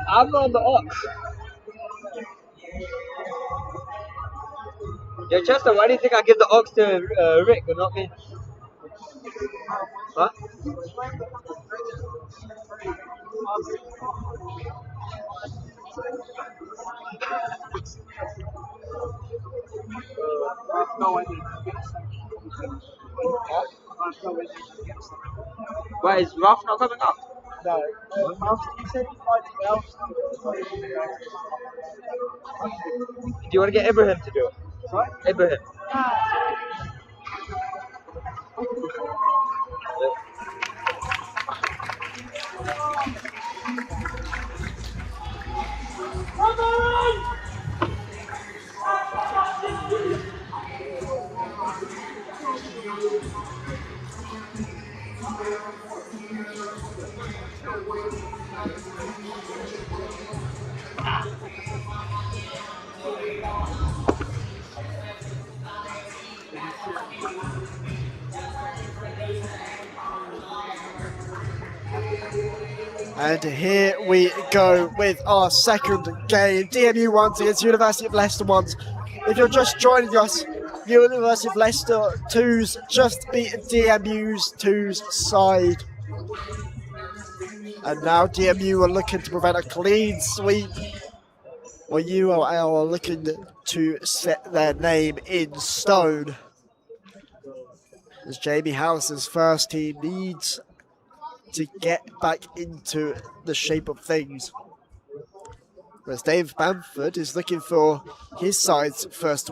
I'm not on the Ox. Yo, Chester, why do you think I give the Ox to Rick and not me? Huh? Why is Ralph not coming up? No. He said he might well. Do you want to get Ibrahim to do it? Sorry? Ibrahim. And here we go with our second game. DMU 1s against University of Leicester 1s. If you're just joining us, University of Leicester 2s just beat DMU's 2s side. And now DMU are looking to prevent a clean sweep, while UOL are looking to set their name in stone. As Jamie House's first team needs to get back into the shape of things. Whereas Dave Bamford is looking for his side's first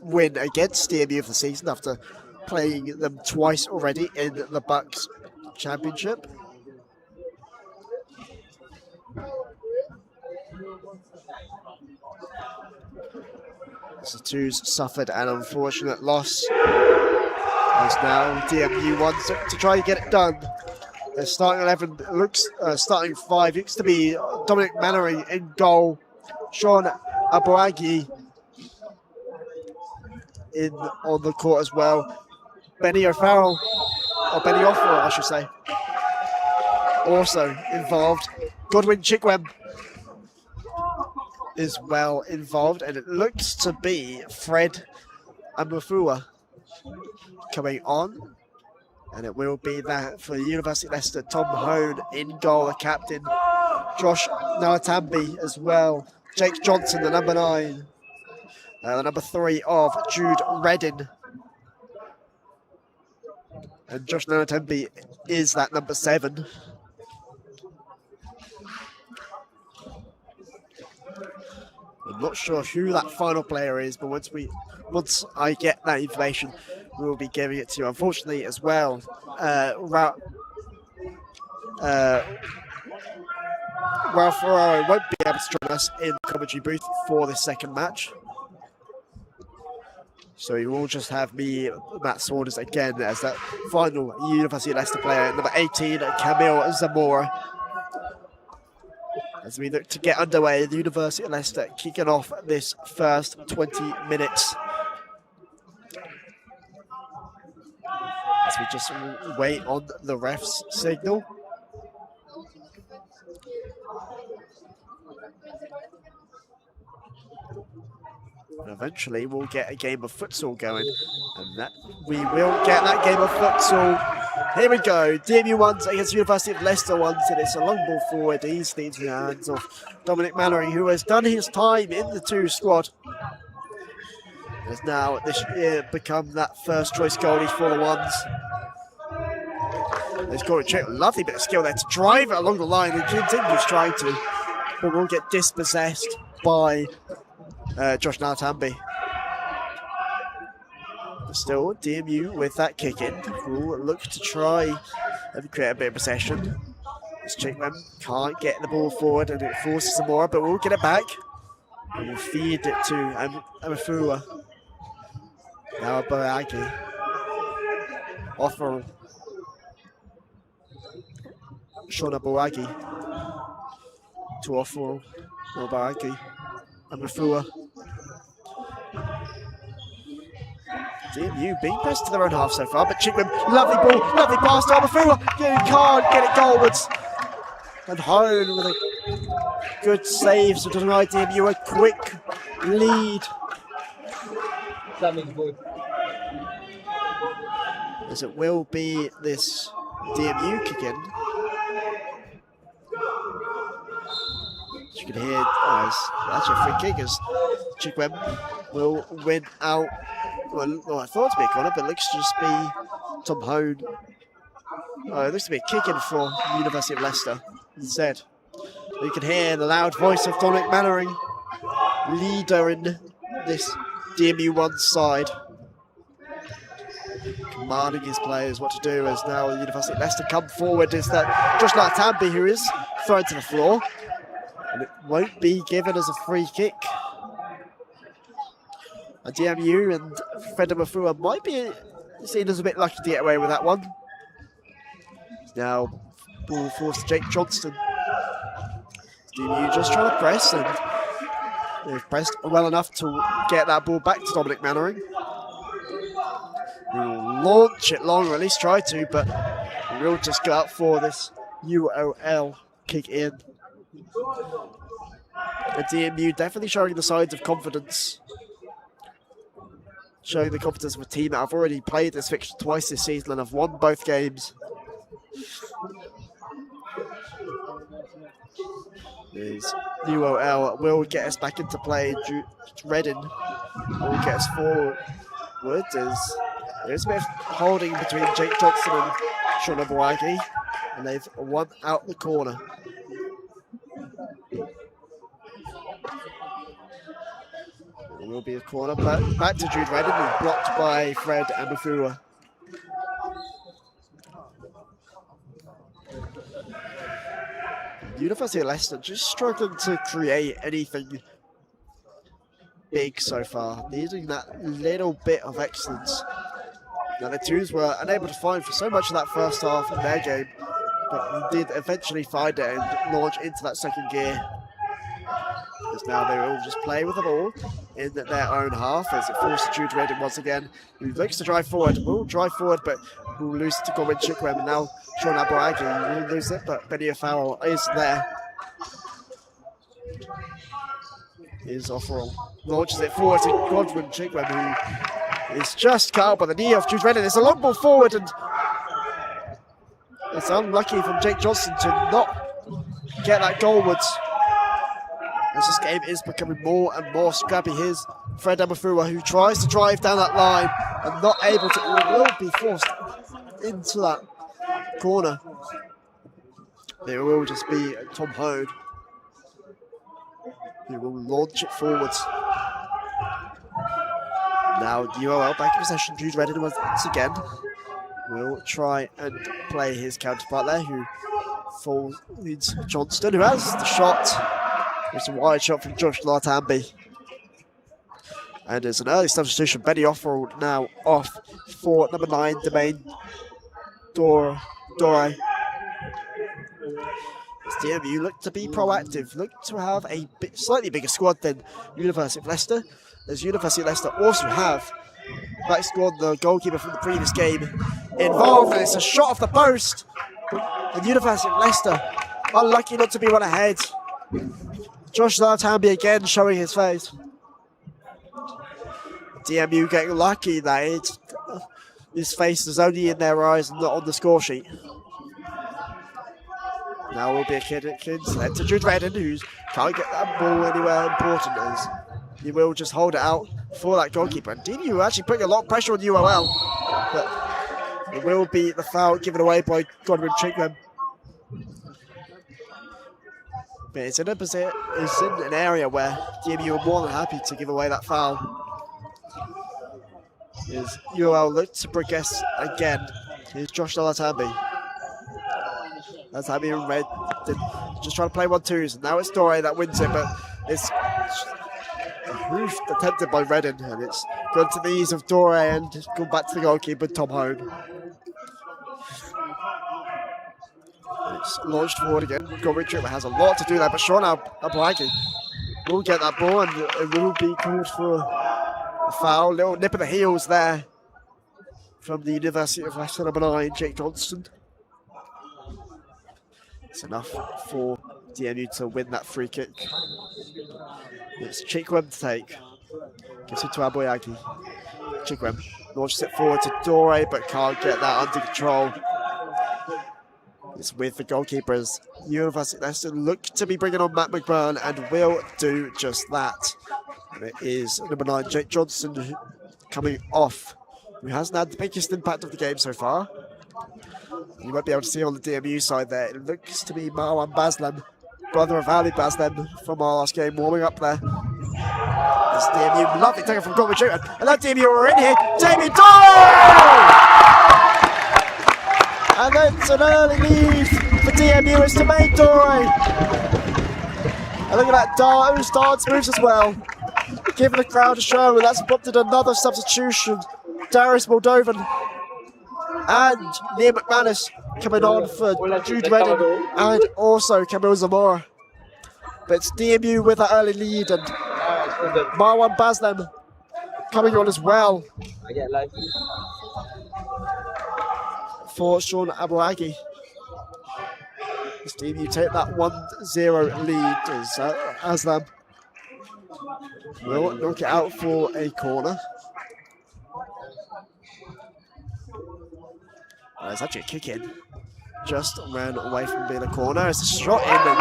win against DMU of the season after playing them twice already in the Bucks Championship. The Twos suffered an unfortunate loss. As now DMU wants to try and get it done. Their starting 11 looks, starting 5 looks to be Dominic Mannery in goal, Sean Abuagi in on the court as well, Benny O'Farrell, or Benny Offero, I should say, also involved. Godwin Chikwem is well involved, and it looks to be Fred Amufua coming on. And it will be that for University of Leicester, Tom Hone in goal, the captain. Josh Nawatambi as well. Jake Johnson, the number 9. The number 3 of Jude Redden. And Josh Nawatambi is that number 7. I'm not sure who that final player is, but once I get that information, we'll be giving it to you. Unfortunately, as well, Ralph Ferraro won't be able to join us in the commentary booth for this second match. So we will just have me, Matt Saunders, again as that final University of Leicester player, number 18, Camille Zamora. As we look to get underway, the University of Leicester kicking off this first 20 minutes. As we just wait on the ref's signal. And eventually we'll get a game of futsal going, and that we will get that game of futsal. Here we go, DMU 1s against University of Leicester 1s, and it's a long ball forward, easily into the hands of Dominic Mannery, who has done his time in the 2 squad. Has now this year become that first choice goalie for the 1s. He's got a check, lovely bit of skill there to drive it along the line, and continues trying to, but will get dispossessed by Josh Nawatambi. But still, DMU with that kick in will look to try and create a bit of possession. This Chickman can't get the ball forward, and it forces some more, but we'll get it back. And we'll feed it to Amafua. Now Baraki. Offer Shona Baraki to offer Baraki. Amafua. DMU being pressed to their own half so far, but Chickwim, lovely ball, lovely pass to Amafua. You can't get it goalwards. And Hone with a good save, so deny DMU a quick lead. That means boy. As it will be this DMU kick in. As you can hear, it's actually a free kick as Chickwem will win out. Well, I thought it to be a corner, but it looks to just be Tom Hone. Oh, it looks to be a kick in for University of Leicester instead. You can hear the loud voice of Dominic Mannering, leader in this DMU1 side, commanding his players what to do as now University of Leicester come forward. Is that Josh Latambi who is thrown to the floor, and it won't be given as a free kick. And DMU and Fred Mafua might be seen as a bit lucky to get away with that one. Now, ball forced to Jake Johnston. DMU just trying to press, and they've pressed well enough to get that ball back to Dominic Mannering. He will launch it long, or at least try to, but he will just go out for this UOL kick in. The DMU definitely showing the signs of confidence. Showing the confidence of a team that have already played this fixture twice this season and have won both games. UOL will get us back into play. Reading will get us forward. There's a bit of holding between Jake Johnson and Sean Abuagi, and they've won out the corner. It will be a corner, but back to Jude Redding, blocked by Fred Amafua. University of Leicester just struggling to create anything big so far, needing that little bit of excellence. Now the Twos were unable to find for so much of that first half of their game, but did eventually find it and launch into that second gear. Because now they will just play with the ball in their own half as it forces Jude Redding once again, who looks to drive forward, will drive forward, but will lose it to Gorman Chickwem, and now Sean Abuagi will lose it, but Benny Farrell is there. Here's Offerall, launches it forward to Godwin Chickwem, who is just cut out by the knee of Jude Redding. It's a long ball forward, and it's unlucky from Jake Johnson to not get that goalwards. As this game is becoming more and more scrappy. Here's Fred Amafua, who tries to drive down that line and not able to, will be forced into that corner. It will just be Tom Hone who will launch it forwards. Now UOL back in possession. Jude Redding once again will try and play his counterpart there, who falls leads Johnston, who has the shot. It's a wide shot from Josh Latambi. And there's an early substitution. Benny Offerall now off for number 9, Domain Dore. DMU look to be proactive, look to have a slightly bigger squad than University of Leicester. As University of Leicester also have back squad, the goalkeeper from the previous game involved, and it's a shot off the post. And University of Leicester unlucky not to be one ahead. Josh Latambi again showing his face. DMU getting lucky that his face is only in their eyes and not on the score sheet. Now will be a kid led to Jude Redding, who can't get that ball anywhere important, as he will just hold it out for that goalkeeper. And DMU actually putting a lot of pressure on UOL, but it will be the foul given away by Godwin Chickwem. But it's in an area where DMU are more than happy to give away that foul. As UOL look to progress again. Here's Josh Latambi. Latambi and Red just trying to play 1-2s. And now it's Dore that wins it, but it's attempted by Redding, and it's gone to the ease of Dore and gone back to the goalkeeper, Tom Hone. It's launched forward again. Gorman Chickwem has a lot to do there, but Sean Abuagi will get that ball, and it will be called for a foul. Little nip of the heels there from the University of Leicester, number 9, Jake Johnston. It's enough for DMU to win that free kick. It's Chikwem to take. Gives it to Aboyagi. Chikwem launches it forward to Dore, but can't get that under control. It's with the goalkeepers. University of Leicester look to be bringing on Matt McBurn and will do just that. And it is number 9, Jake Johnson, coming off, who hasn't had the biggest impact of the game so far. You might be able to see on the DMU side there, it looks to be Marwan Baslem, brother of Ali Baslem from our last game, warming up there. This DMU, lovely taken from Godwin Shooter, and that DMU are in here, Jamie Doyle! And then it's an early lead for DMU, it's to make Dore. And look at that, those dance moves as well. Giving the crowd a show, and that's prompted another substitution. Darius Moldovan and Liam McManus coming on for Jude Redden and also Camille Zamora. But it's DMU with that early lead, and Marwan Baslem coming on as well for Sean Abouagi. As DMU take that 1-0 lead as Aslam will knock it out for a corner. It's actually a kick in. Just ran away from being a corner. It's a shot in and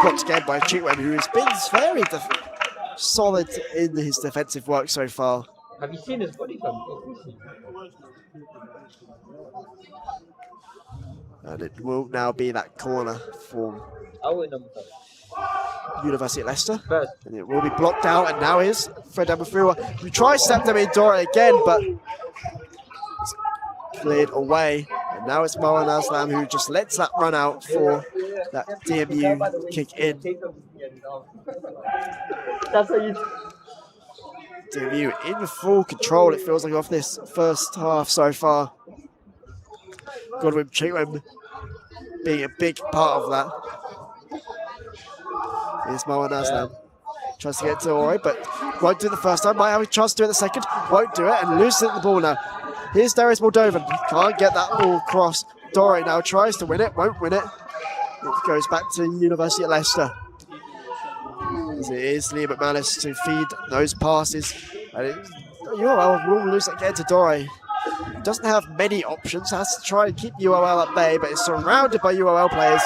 blocked again by Chikwem, who has been very solid in his defensive work so far. Have you seen his body cam? And it will now be that corner for University of Leicester. And it will be blocked out, and now is Fred Amafua, who tries to step them in Dore again, but it's cleared away. And now it's Marwan Aslam who just lets that run out for that DMU kick in. DMU in full control, it feels like, of this first half so far. Godwin Chikwem being a big part of that. Here's Marwan Aslam. Tries to get to Ori, but won't do it the first time. Might have a chance to do it the second. Won't do it, and loses the ball now. Here's Darius Moldovan. Can't get that ball across. Dore now tries to win it. Won't win it. It goes back to University of Leicester. As it is Liam McManus to feed those passes. And UOL will lose it again to Dore. Doesn't have many options. Has to try and keep UOL at bay, but is surrounded by UOL players.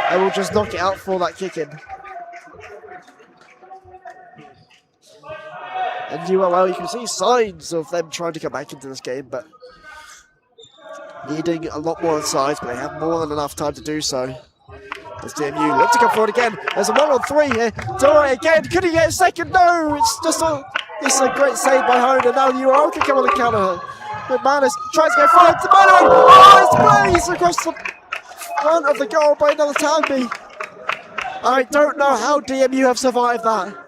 And will just knock it out for that kick in. And UOL, you can see signs of them trying to come back into this game, but needing a lot more on size, but they have more than enough time to do so. As DMU look to come forward again. There's a 1-on-3 here. Dore again. Could he get a second? No! It's a great save by Hone, and now UOL can come on the counter. McManus tries to go forward to Mano. Oh, it's plays across the front of the goal by another Tanby. I don't know how DMU have survived that.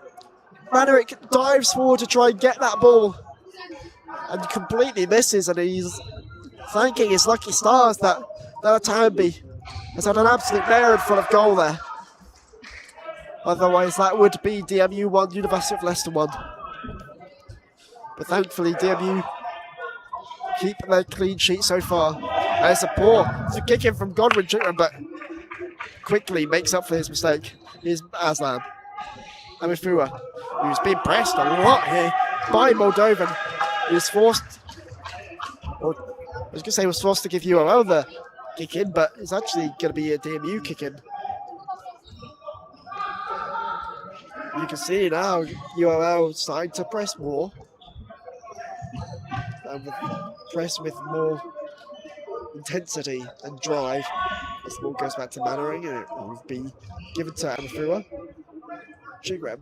Manerick dives forward to try and get that ball and completely misses, and he's thanking his lucky stars that Tanby has had an absolute nail in front of goal there. Otherwise that would be DMU 1, University of Leicester 1. But thankfully DMU keep their clean sheet so far. And it's a kick in from Godwin Chickman, but quickly makes up for his mistake. Here's Aslam. Amifua, who's been pressed a lot here by Moldovan, who's forced, or I was going to say was forced to give UOL the kick in, but it's actually going to be a DMU kick in. You can see now UOL starting to press more, and press with more intensity and drive. This ball goes back to Mannering, and it will be given to Amifua. Chigrem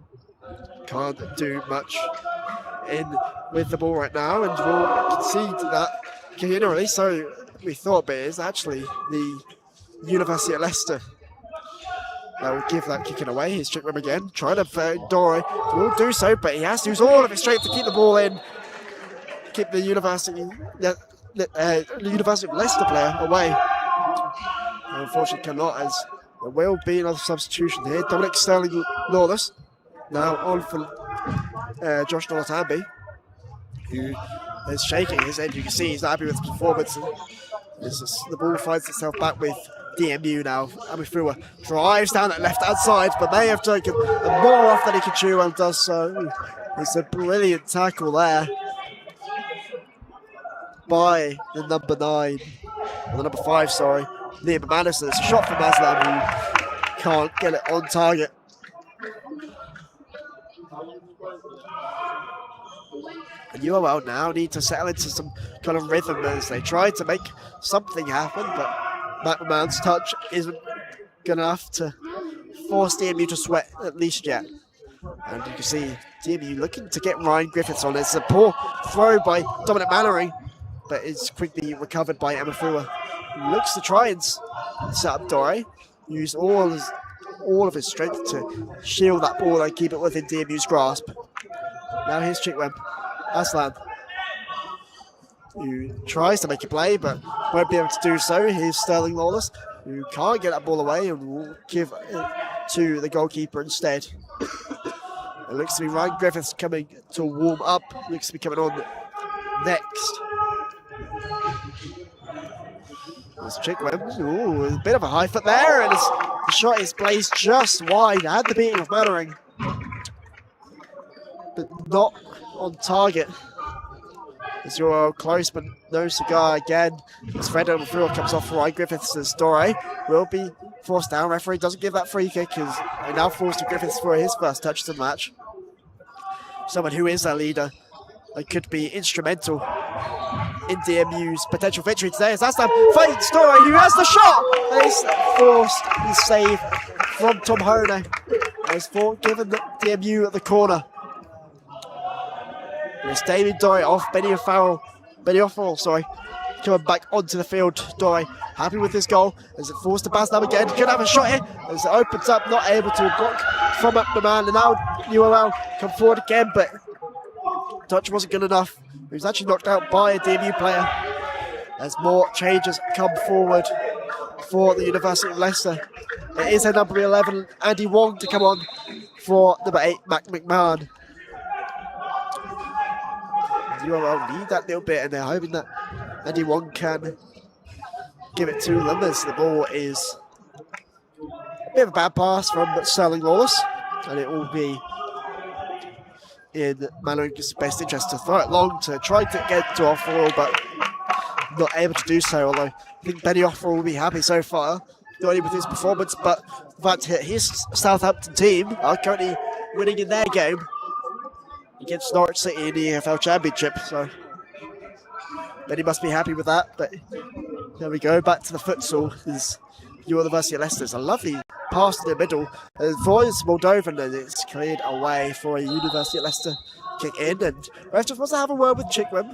can't do much with the ball right now, and will concede that kick in early. So we thought, but it's actually the University of Leicester that will give that kick in away. Here's Chigrem again, trying to Dore will do so, but he has to use all of his strength to keep the ball in, keep the University of Leicester player away. Unfortunately cannot, as there will be another substitution here. Dominic Sterling-Lawless now on for Josh Nolatambi, who is shaking his head. You can see he's not happy with his performance. The ball finds itself back with DMU now. Amifua drives down that left-hand side, but may have taken more off than he could chew and does so. It's a brilliant tackle there by the number 9, or the number 5, sorry, Liam Madison. It's a shot from Aslam who can't get it on target. And UOL now need to settle into some kind of rhythm as they try to make something happen, but McMahon's touch isn't good enough to force DMU to sweat at least yet. And you can see DMU looking to get Ryan Griffiths on. It's a poor throw by Dominic Mallory, but it's quickly recovered by Amafua. Looks to try and set up Dore. Use all of his strength to shield that ball and keep it within DMU's grasp. Now here's Chickweb. Aslan, who tries to make a play but won't be able to do so. Here's Sterling Lawless, who can't get that ball away and will give it to the goalkeeper instead. It looks to be Ryan Griffiths coming to warm up. Looks to be coming on next. There's Chickweb. Ooh, a bit of a high foot there, and the shot is placed just wide. Had the beating of Mannering, but not on target. As you're close, but no cigar again. As Fred Amafua comes off for Ryan Griffiths, as Dore will be forced down. Referee doesn't give that free kick, as they now forced to Griffiths for his first touch of the match. Someone who is a leader and could be instrumental in DMU's potential victory today. As that's time fighting Dore, who has the shot. It's forced the save from Tom Hone. As for given DMU at the corner. It's David Dore off, Benny O'Farrell, coming back onto the field. Dore happy with his goal as it forced to pass down again. Could have a shot here as it opens up, not able to block from up the man. And now UOL come forward again, but touch wasn't good enough. He was actually knocked out by a DMU player as more changes come forward for the University of Leicester. It is a number 11, Andy Wong, to come on for number 8, Mac McMahon. UOL need that little bit, and they're hoping that Andy Wong can give it to them as the ball is a bit of a bad pass from Sterling Lawless, and it will be in Maloon's best interest to throw it long to try to get to Offerall, but not able to do so, although I think Benny Offerall will be happy so far, not only with his performance, but that his Southampton team are currently winning in their game against Norwich City in the EFL Championship, so Benny must be happy with that. But there we go, back to the futsal. Is University of Leicester. It's a lovely pass to the middle for Moldovan, and it's cleared away for a University of Leicester kick in. And ref just wants to have a word with Chickweb.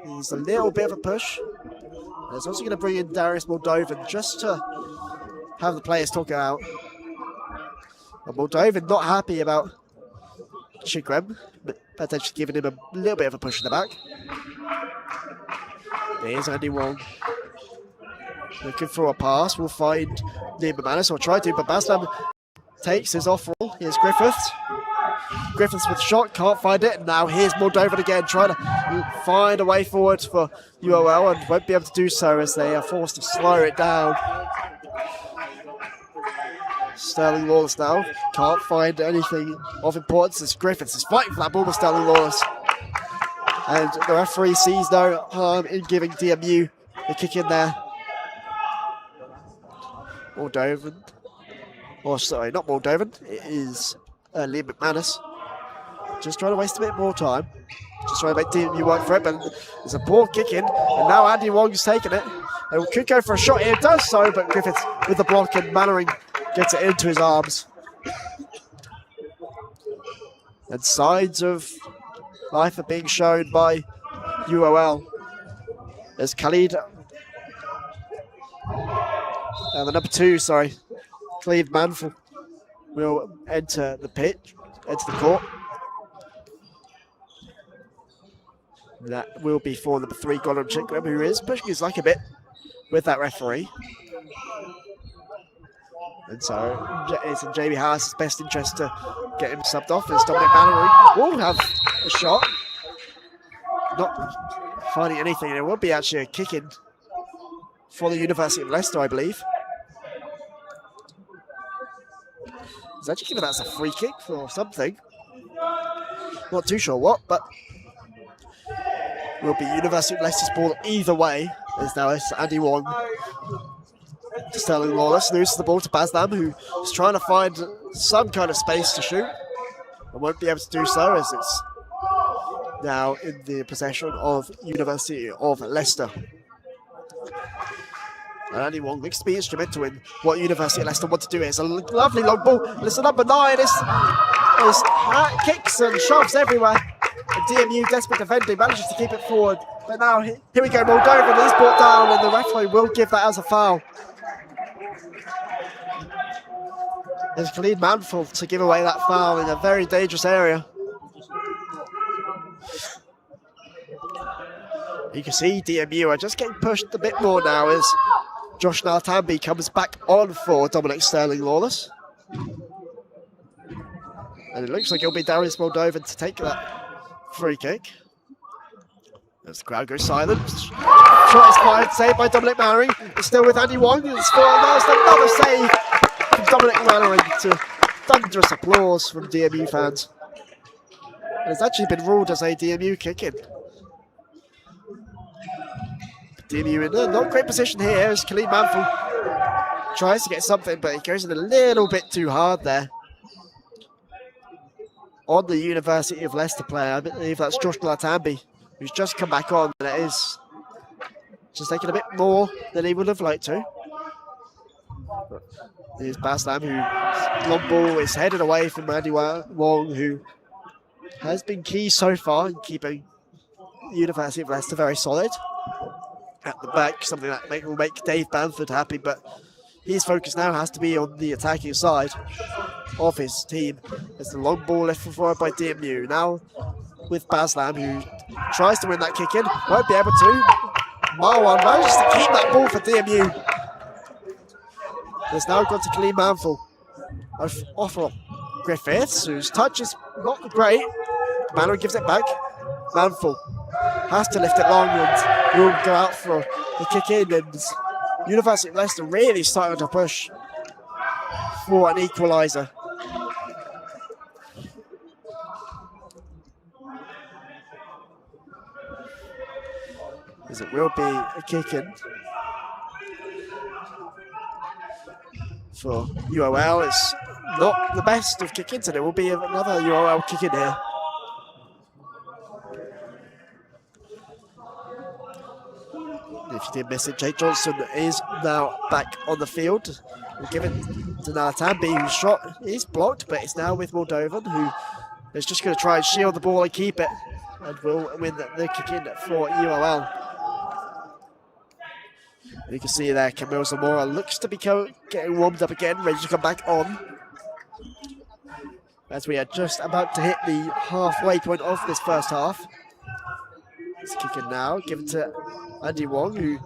He's a little bit of a push. And it's also going to bring in Darius Moldovan just to have the players talk it out. But Moldovan not happy about Chickweb, but potentially giving him a little bit of a push in the back. There's Andy Wong looking for a pass. We'll find Liam McManus, or try to, but Baslam takes his off-roll. Here's Griffiths. Griffiths with a shot, can't find it. And now here's Moldovan again, trying to find a way forward for UOL, and won't be able to do so as they are forced to slow it down. Sterling Lawless now can't find anything of importance as Griffiths is fighting for that ball with Sterling Lawless. And the referee sees no harm in giving DMU the kick in there. Moldovan. Oh, sorry, not Moldovan. It is Liam McManus. Just trying to waste a bit more time. Just trying to make DMU work for it, but there's a poor kick in. And now Andy Wong's taking it. And could go for a shot here, does so, but Griffiths with the block, and Mannering gets it into his arms. And signs of life are being shown by UOL as Khalid, the number 2, Cleve Manful will enter the pitch, enter the court. That will be for number 3, Gollum Chickweb, who is pushing his luck a bit with that referee. And so it's in Jamie Harris's best interest to get him subbed off as Dominic Mallory will have a shot. not finding anything. And it will be actually a kick-in for the University of Leicester, I believe. It's actually given us a free kick or something. Not too sure what, but will be University of Leicester's ball either way. As now it's Andy Wong to Sterling Lawless. Loses the ball to Baslam, who is trying to find some kind of space to shoot. And won't be able to do so as it's now in the possession of University of Leicester. And Andy Wong looks to be instrumental in what University of Leicester want to do. It's a lovely long ball. And it's a number 9. It's kicks and shoves everywhere. And DMU, desperate defending, manages to keep it forward. But now, here we go, Moldovan is brought down, and the referee will give that as a foul. It's Khalid Manful to give away that foul in a very dangerous area. You can see DMU are just getting pushed a bit more now as Josh Nartambi comes back on for Dominic Sterling-Lawless. And it looks like it'll be Darius Moldovan to take that free kick. As the crowd goes silent. Shot is fired, saved by Dominic Mannering. It's still with Andy Wong. It's another save from Dominic Mannering to thunderous applause from DMU fans. And it's actually been ruled as a DMU kick-in. DMU in a not great position here as Khalid Manful tries to get something, but he goes in a little bit too hard there. On the University of Leicester player, I believe that's Josh Nartambi, who's just come back on, and it is just taking a bit more than he would have liked to. Here's Baslam, who long ball is headed away from Andy Wong, who has been key so far in keeping the University of Leicester very solid. At the back, something that will make Dave Bamford happy, but his focus now has to be on the attacking side of his team. As the long ball left forward by DMU. Now with Baslam, who tries to win that kick in, won't be able to. Marwan manages to keep that ball for DMU. It's now gone to Khalid Manful. Off of Griffiths, whose touch is not great. Mannering gives it back. Manful has to lift it long and will go out for the kick in. And University of Leicester really starting to push for an equaliser. As it will be a kick in for UOL. It's not the best of kick ins, and it will be another UOL kick in here. If you did miss it, Jake Johnson is now back on the field. We'll give it to Nartambi, whose shot is blocked, but it's now with Moldovan, who is just going to try and shield the ball and keep it, and will win the kick in for UOL. You can see there, Camille Zamora looks to be getting warmed up again, ready to come back on. As we are just about to hit the halfway point of this first half. It's kicking now, given to Andy Wong, who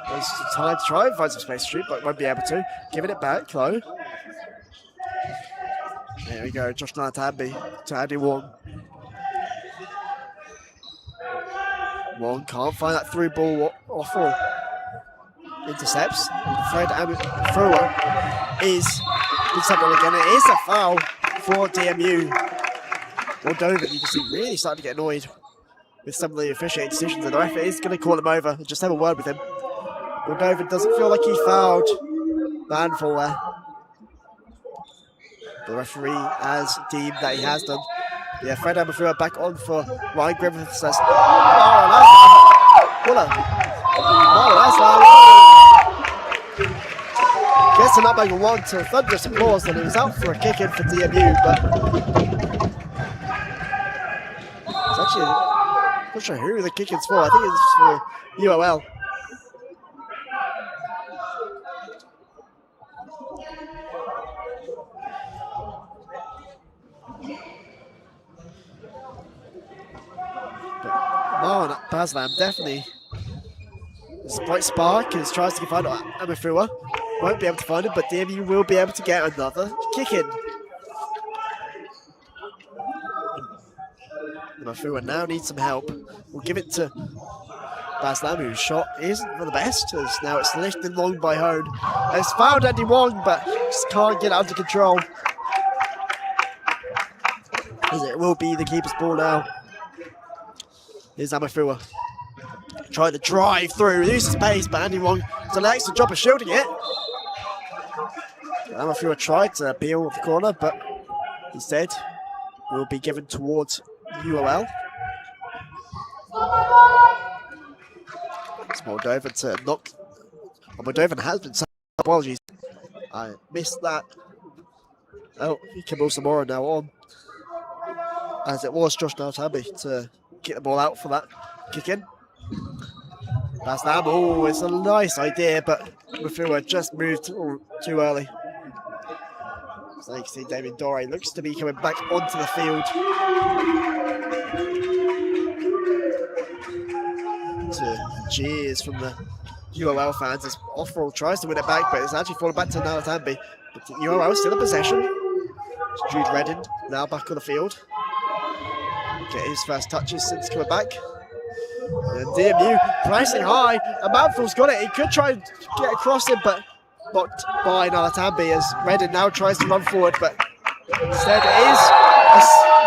has time to try and find some space to shoot, but won't be able to. Giving it back, though. There we go, Josh Nartambi to Andy Wong. Wong can't find that through ball off or intercepts. Fred Thrower is intercepted again. It is a foul for DMU. Moldovan, you can see, really starting to get annoyed with some of the officiating decisions, and the referee is going to call him over and just have a word with him. Moldovan doesn't feel like he fouled Manful there. The referee has deemed that he has done. Yeah, Fred Amafua back on for Ryan Griffith says, gets an up by one to thunderous applause, and it was out for a kick in for DMU, but it's actually, I'm not sure who the kick in's for. I think it's for UOL. Marwan Baslam definitely is a bright spark as tries to find Amafua. Won't be able to find him, but DMU will be able to get another kick in. Mafua now needs some help. We'll give it to Baslam, whose shot isn't for the best, as now it's lifted long by Hone. It's found Andy Wong, but just can't get it under control. As it will be the keeper's ball now. Here's Amafua. Trying to drive through, loses pace, but Andy Wong does an excellent job of shielding it. Amafua tried to peel off the corner, but instead will be given towards UOL. It's Moldovan to knock. Well, Moldovan has been sent. Apologies. I missed that. Oh, Kimball Samora now on. As it was Josh Naltambi to get the ball out for that kick in. That's that. Oh, it's a nice idea, but Mafua just moved too early. So you can see David Dore looks to be coming back onto the field. To cheers from the UOL fans as Offerall tries to win it back, but it's actually fallen back to Nalatambi. But UOL still in possession. It's Jude Redden now back on the field. Get his first touches since coming back. And DMU pricing high. And Manful's got it. He could try and get across him, but blocked by Nalatambi as Redden now tries to run forward, but instead it is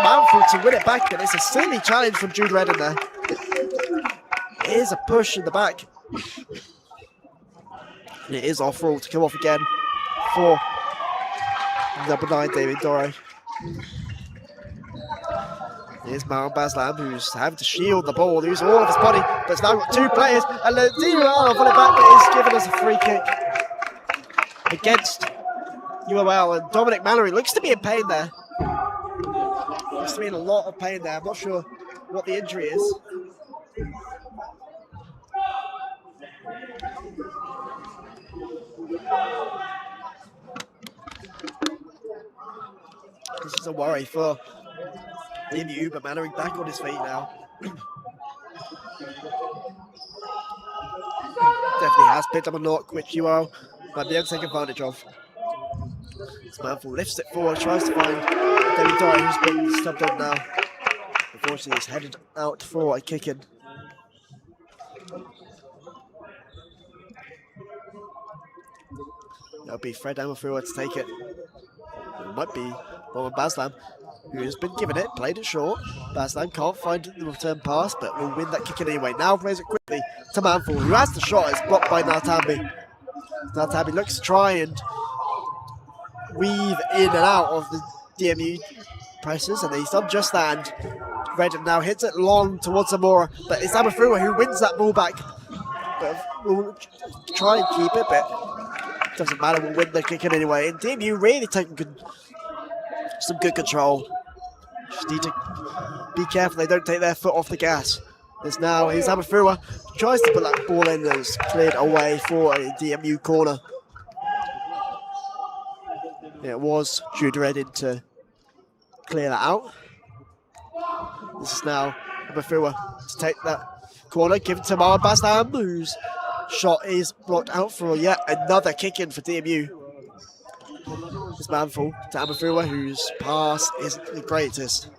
Manful to win it back, and it's a silly challenge from Jude Redden there. It is a push in the back. And it is Offerall to come off again for number 9, David Dore. Here's Maran Baslam, who's having to shield the ball, lose all of his body, but it's now got 2 players, and Ladino won it back, but it's given us a free kick against UOL, and Dominic Mallory looks to be in pain there. Looks to be in a lot of pain there. I'm not sure what the injury is. This is a worry for DMU, but Mallory back on his feet now. Definitely has picked up a knock, which UOL might be able to take advantage of. This Manful lifts it forward, tries to find David Dore, who's been stubbed on now. Unfortunately, he's headed out for a kick in. That'll be Fred Amafua to take it. It might be Roman Baslam, who has been given it, played it short. Baslam can't find the return pass, but will win that kick in anyway. Now plays it quickly to Manful, who has the shot. It's blocked by Naltambi. Naltambi looks to try and weave in and out of the DMU presses, and he's done just that. And Redden now hits it long towards Zamora, but it's Amafua who wins that ball back. But we'll try and keep it, but doesn't matter, we'll win the kick in anyway. And DMU really taking some good control. Just need to be careful they don't take their foot off the gas. There's now, here's Amafua, tries to put that ball in and it's cleared away for a DMU corner. It was Jude Redden to clear that out. This is now Amafua to take that corner, give it to Maran Baslam, whose shot is blocked out for yet another kick in for DMU. This Manful to Amafua, whose pass isn't the greatest.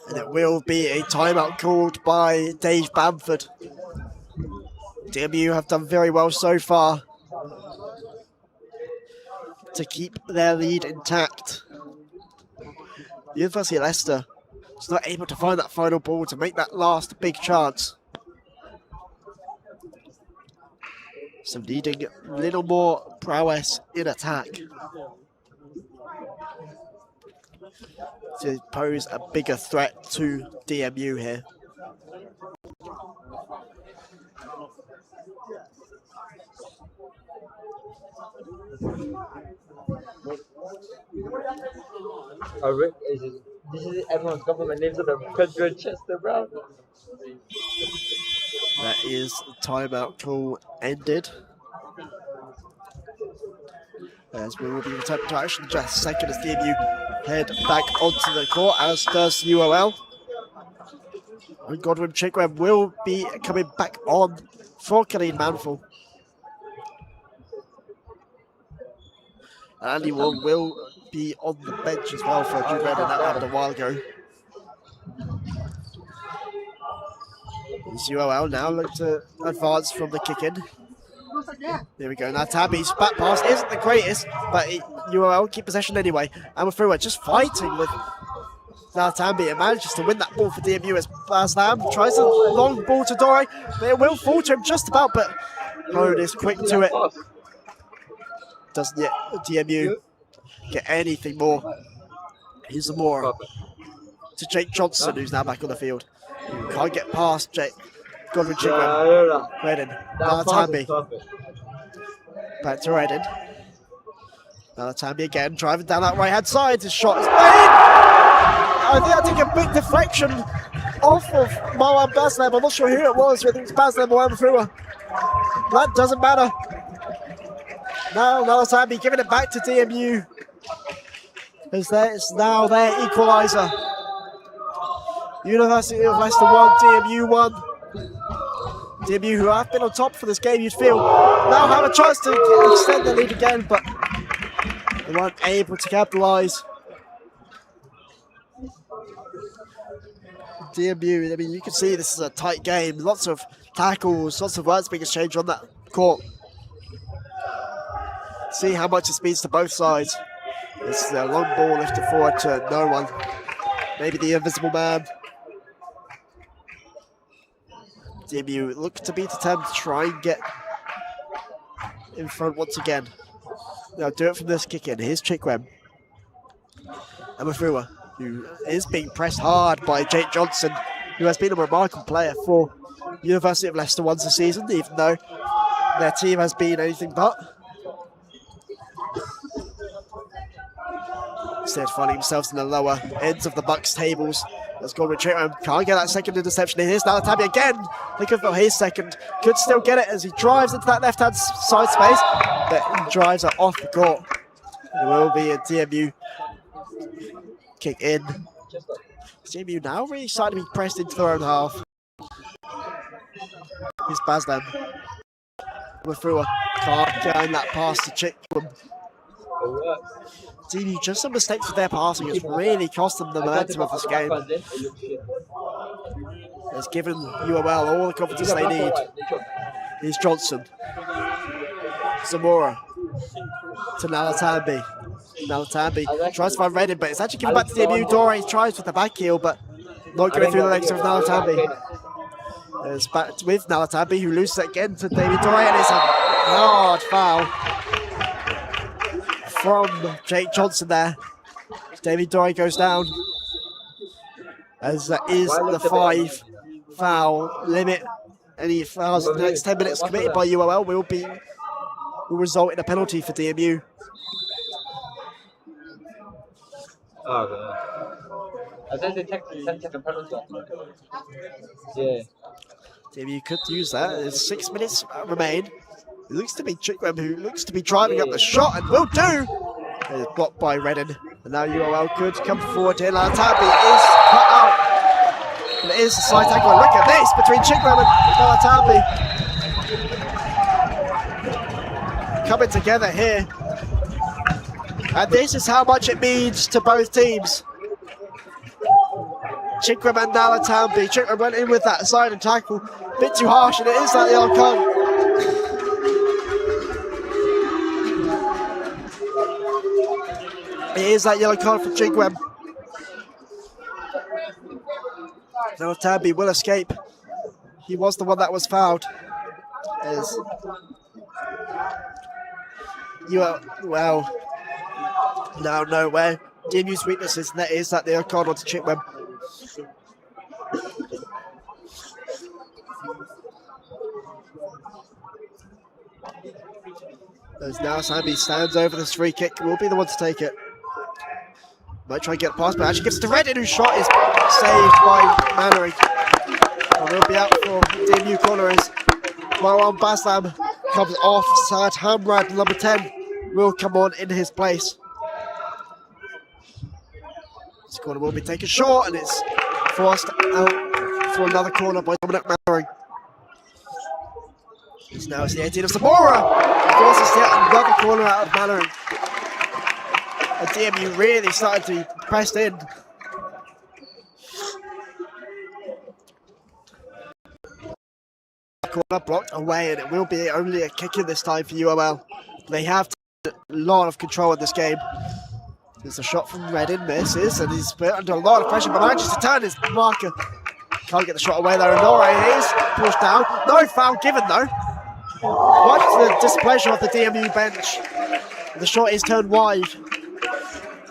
And it will be a timeout called by Dave Bamford. DMU have done very well so far to keep their lead intact. The University of Leicester is not able to find that final ball to make that last big chance. So needing a little more prowess in attack to pose a bigger threat to DMU here. Rick, this is everyone's government names of the Pedro Chester Brown. That is the timeout call ended. As we will be returned to action in just a second as DMU head back onto the court, as does UOL. And Godwin Chigweb will be coming back on for Khalid Manful. Andy Wong will be on the bench as well for Juve, and that happened a while ago. As UOL now look to advance from the kick-in. There we go. Now Tabby's back pass isn't the greatest, but UOL keep possession anyway. And we're through. Just fighting with Nalatambi and manages to win that ball for DMU as Baslam tries a long ball to Dore, but it will fall to him just about, but Code is quick to it. Doesn't yet DMU get anything more. Here's some more to Jake Johnson, who's now back on the field. Can't get past Jake. Godwin Chigwin. Redden. Nalatambi. Back to Redden. Nalatambi again, driving down that right hand side. His shot is made! I think I took a big deflection off of Marwan Baslam. I'm not sure who it was, whether it's Baslam or Amafua. That doesn't matter. Now Nalatambi giving it back to DMU. As it's now their equaliser. University of Leicester 1, DMU 1. DMU, who have been on top for this game, you'd feel, now have a chance to extend the lead again, but they weren't able to capitalise. DMU, I mean, you can see this is a tight game. Lots of tackles, lots of words being exchanged on that court. See how much it means to both sides. It's a long ball lifted forward to no one. Maybe the invisible man. DMU look to be determined to try and get in front once again. Now do it from this kick in. Here's Chikwem. Amafua, who is being pressed hard by Jake Johnson, who has been a remarkable player for University of Leicester once a season, even though their team has been anything but. Instead finding themselves in the lower ends of the Bucks tables. Let's go with Chikwem. Can't get that second interception. Here's Nalatambi again. Looking for his second. Could still get it as he drives into that left-hand side space, but he drives it off the court. It will be a DMU kick in. DMU now really starting to be pressed into their own half. Here's Baslam. Mafua can't get in that pass to Chikwem. DMU, just some mistakes with their passing has really cost them the momentum of this game. It's given UOL all the confidence they need. Here's Johnson. Zamora to Nalatambi. Nalatambi tries to find Redden, but it's actually given back to DMU. Dore tries with the back heel, but not going through the legs of Nalatambi. It's back with Nalatambi, who loses it again to David Dore, and it's a hard foul from Jake Johnson there. David Dore goes down, as that is the 5 foul limit. Any fouls in the next 10 minutes committed by UOL will result in a penalty for DMU. Oh, God. I think they take the penalty. Yeah. DMU could use that. There's 6 minutes remain. It looks to be Chikwem, who looks to be driving up the shot, and will do. It's blocked by Redden. And now UOL could come forward here. Nalatambi is cut out. And it is a side tackle. Look at this between Chikwem and Nalatambi. Coming together here. And this is how much it means to both teams. Chikwem and Nalatambi. Chikwem went in with that side and tackle. A bit too harsh, and it is that yellow card. It is that yellow card for Chikwem. Nalatambi will escape. He was the one that was fouled. As well, now nowhere. DMU's weaknesses, and that is that yellow card onto Chikwem. As Nalatambi stands over this free kick, will be the one to take it. Might try and get past, but actually gives it to Redden, whose shot is saved by Mannering. And will be out for DMU corner as Marwan Baslam comes off side. Hamrad, number 10, will come on in his place. This corner will be taken short, and it's forced out for another corner by Dominic Mannering. It's the 18 of Zamora. Forces yet another corner out of Mannering. And DMU really started to be pressed in. Corner blocked away, and it will be only a kick in this time for UOL. They have a lot of control in this game. There's a shot from Reddin, misses, and he's put under a lot of pressure, but manages to turn his marker. Can't get the shot away there, and Nore is pushed down. No foul given though. Much to the displeasure of the DMU bench. The shot is turned wide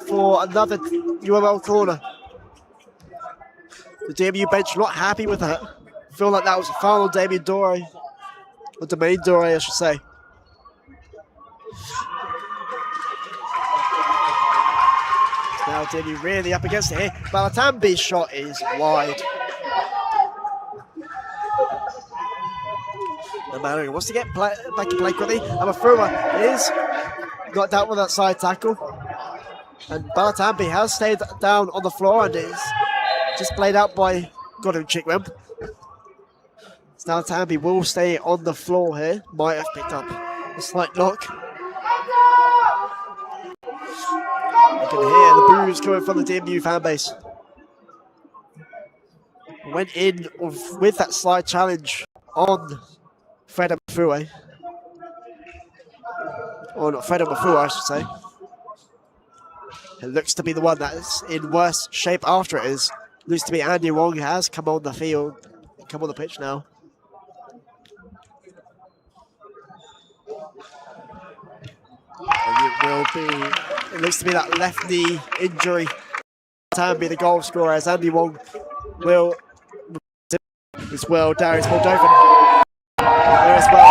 for another UOL corner. The DMU bench not happy with that. Feel like that was a foul on Damien Dore, or Domain Dore, I should say. Now DMU really up against it here. Balatambi's shot is wide. The man wants to get back in play quickly. Amafua is got down with that side tackle. And Balatambi has stayed down on the floor and is just played out by Gordon Chickwemp. Now Tambi will stay on the floor here. Might have picked up a slight knock. You can hear the boos coming from the DMU fan base. Went in with that slight challenge on Fred Amafua. Or not Fred Amafua, I should say. It looks to be the one that is in worse shape after it is. Looks to be Andy Wong has come on the field, come on the pitch now. And it looks to be that left knee injury. Tambi, the goal scorer, as Andy Wong will as well. Darius Moldovan there as well.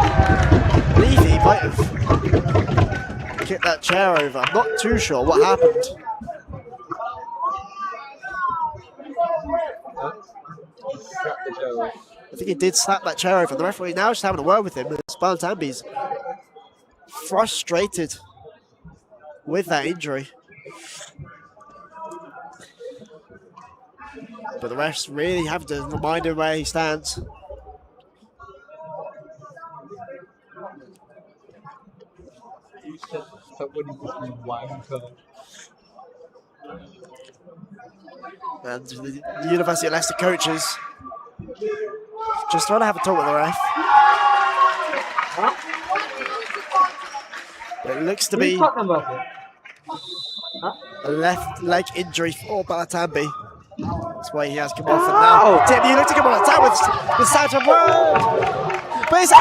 I believe he might have kicked that chair over. I'm not too sure what happened. I think he did slap that chair over. The referee now just having a word with him. Balatambi's frustrated with that injury. But the refs really have to remind him where he stands. And the University of Leicester coaches just trying to have a talk with the ref. It looks to be a left leg injury for Balatambi. That's why he has come off. And now DMU look to come on attack with Santa World. But it's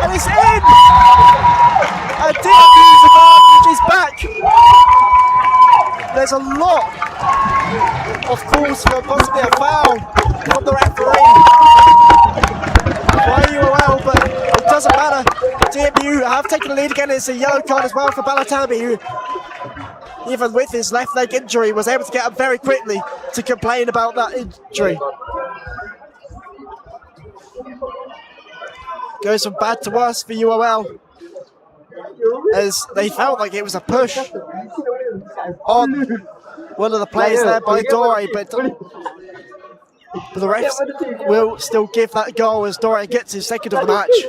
and it's in! And DMU's advantage is back. There's a lot of calls for possibly a foul from the referee. Why UOL, but it doesn't matter. DMU have taken the lead again. It's a yellow card as well for Balatambi, who, even with his left leg injury, was able to get up very quickly to complain about that injury. Goes from bad to worse for UOL, as they felt like it was a push on one of the players there by Dore, but the refs will still give that goal as Dore gets his second of the match.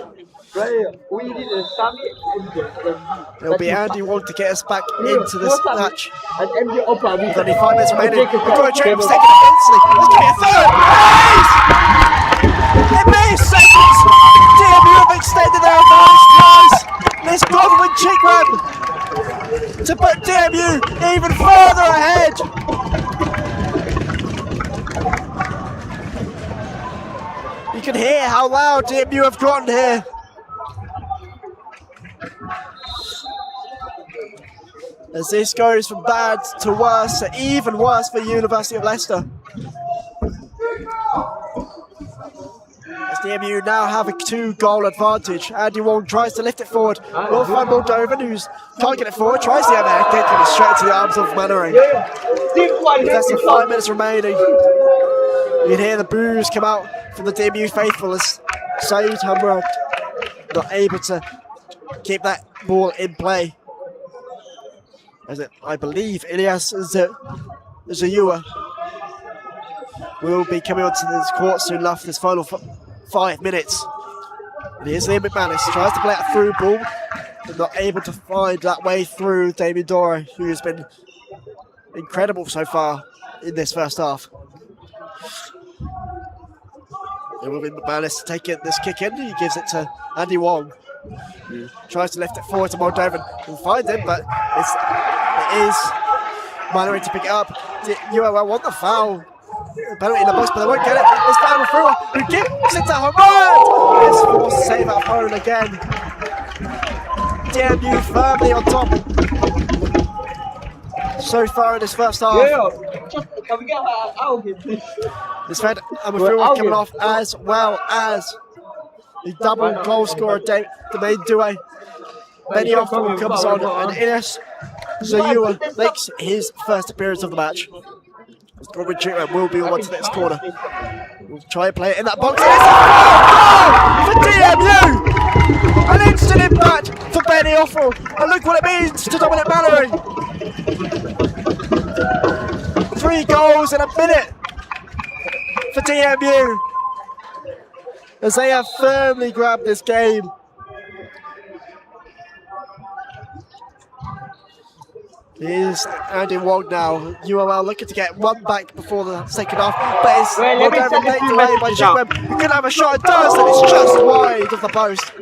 It'll be Andy Wong to get us back into this match. With only 5 minutes remaining. We've got a check for second instantly. Let's give it a third. It missed seconds. DMU have extended their advantage twice. This Godwin Chickwemp to put DMU even further ahead. You can hear how loud DMU have gotten here. As this goes from bad to worse, to even worse for University of Leicester. As DMU now have a 2-goal advantage. Andy Wong tries to lift it forward. Will find Moldovan, who's can't get it forward, tries to have a kick and straight to the arms of Mannering. Less than 5 minutes remaining. You can hear the boos come out from the DMU faithful as Saeed Hamrad not able to keep that ball in play. As it, I believe Ilyas Zayua will be coming onto this court soon after this final 5 minutes. And here's Liam McManus, tries to play a through ball. not able to find that way through Damien Dora, who has been incredible so far in this first half. It will be McManus to take this kick in. He gives it to Andy Wong, who tries to lift it forward to Moldovan, who finds him, but it is Mallory to pick it up. UOL want the foul. Penalty in the box, but they won't get it. It's foul through, who gives it to Hamad. It's forced to save at home again. DMU firmly on top so far in this first half. Yeah, just can we get her out of here, please? This fed Amafua coming off, as well as the double goal scorer, the main duo. Benioff comes on, and Ines Zayua makes his first appearance of the match. Robin Chitman will be on to the next corner. We'll try and play it in that box. For DMU! An instant impact for Benioff, and look what it means to Dominic Mallory. 3 goals in a minute for DMU, as they have firmly grabbed this game. Here's Andy Wong now. UOL looking to get one back before the second half, but it's Moldovan late away by Chitman. He could have a shot, it does, and it's just wide of the post.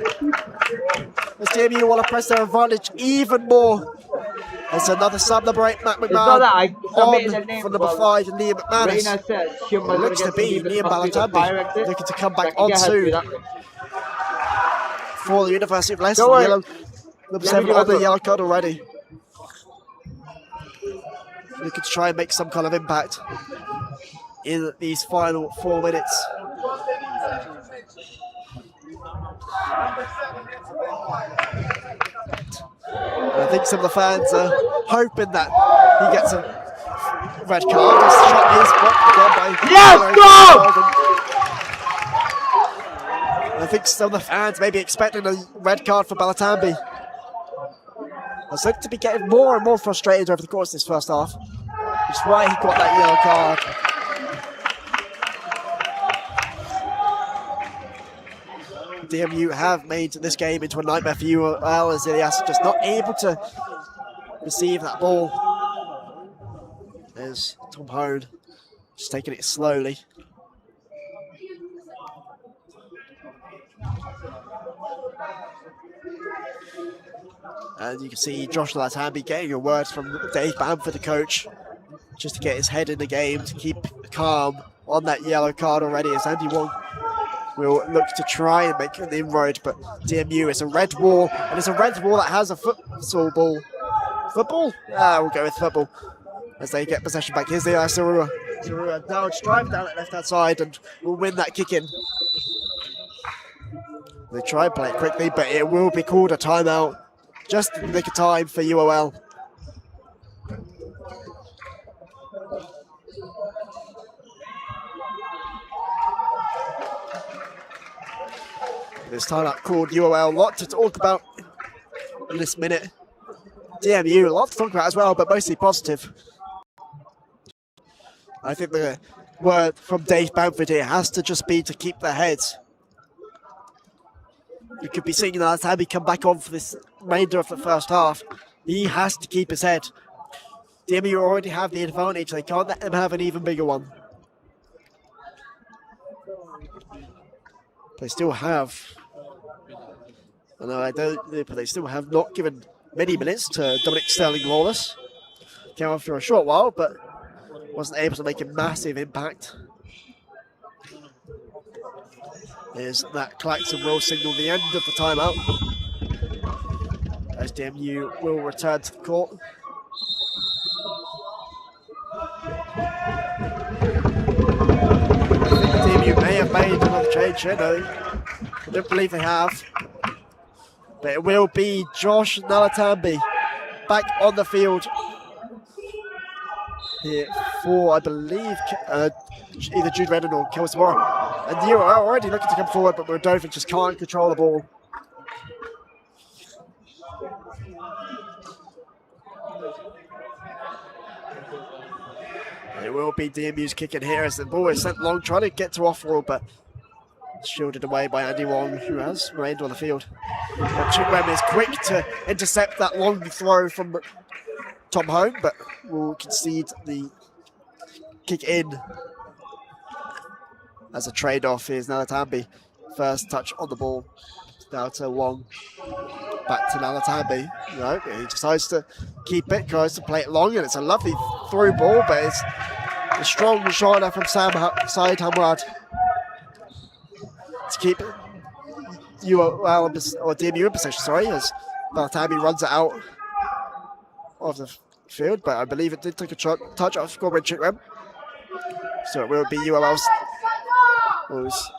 As DMU want to press their advantage even more. There's another sub break, Matt McMahon on for number 5, Liam McManus. It looks to be Liam Balatambi looking to come back on soon for the University of Leicester. Yellow, number 7 on the yellow card already. Looking to try and make some kind of impact in these final 4 minutes. And I think some of the fans are hoping that he gets a red card. His shot is blocked again by I think some of the fans may be expecting a red card for Balatambi. He's looked to be getting more and more frustrated over the course of this first half, which is why he got that yellow card. DMU have made this game into a nightmare for UOL, as Ilias just not able to receive that ball. There's Tom Hone just taking it slowly. And you can see Josh Latambi getting a word from Dave Bamford, the coach, just to get his head in the game, to keep calm on that yellow card already, as Andy Wong will look to try and make an inroad, but DMU is a red wall, and it's a red wall that has a futsal ball. Football? We'll go with football as they get possession back. Here's the Sarua. Sarua now just drive down the left-hand side and will win that kick in. They try and play it quickly, but it will be called a timeout. Just in the nick of time for UOL. This timeout called UOL. A lot to talk about in this minute. DMU, a lot to talk about as well, but mostly positive. I think the word from Dave Bamford here has to just be to keep their heads. You could be seeing that Tabby come back on for this remainder of the first half. He has to keep his head. DMU already have the advantage. They can't let them have an even bigger one. They still have. I know I don't, but they still have not given many minutes to Dominic Sterling-Lawless. Came on for a short while, but wasn't able to make a massive impact. There's that klaxon will signal the end of the timeout, as DMU will return to the court. I think DMU may have made another change here, no. I don't believe they have. But it will be Josh Nalatambi back on the field here for, I believe, either Jude Redden or Kelvis Morrow. And you are already looking to come forward, but Moldovan just can't control the ball. It will be DMU's kick in here as the ball is sent long, trying to get to off-roll, but shielded away by Andy Wong, who has remained on the field. But Chickwem is quick to intercept that long throw from Tom Home, but will concede the kick in. As a trade-off, here's Nalatambi. First touch on the ball. Now to Wong. Back to Nalatambi. No, he decides to keep it, tries to play it long, and it's a lovely through ball, but it's a strong shot from Said Hamrad to keep UOL or DMU in possession, sorry, as Nalatambi runs it out of the field, but I believe it did take a touch off Corbin Chickwem. So it will be UOL's who's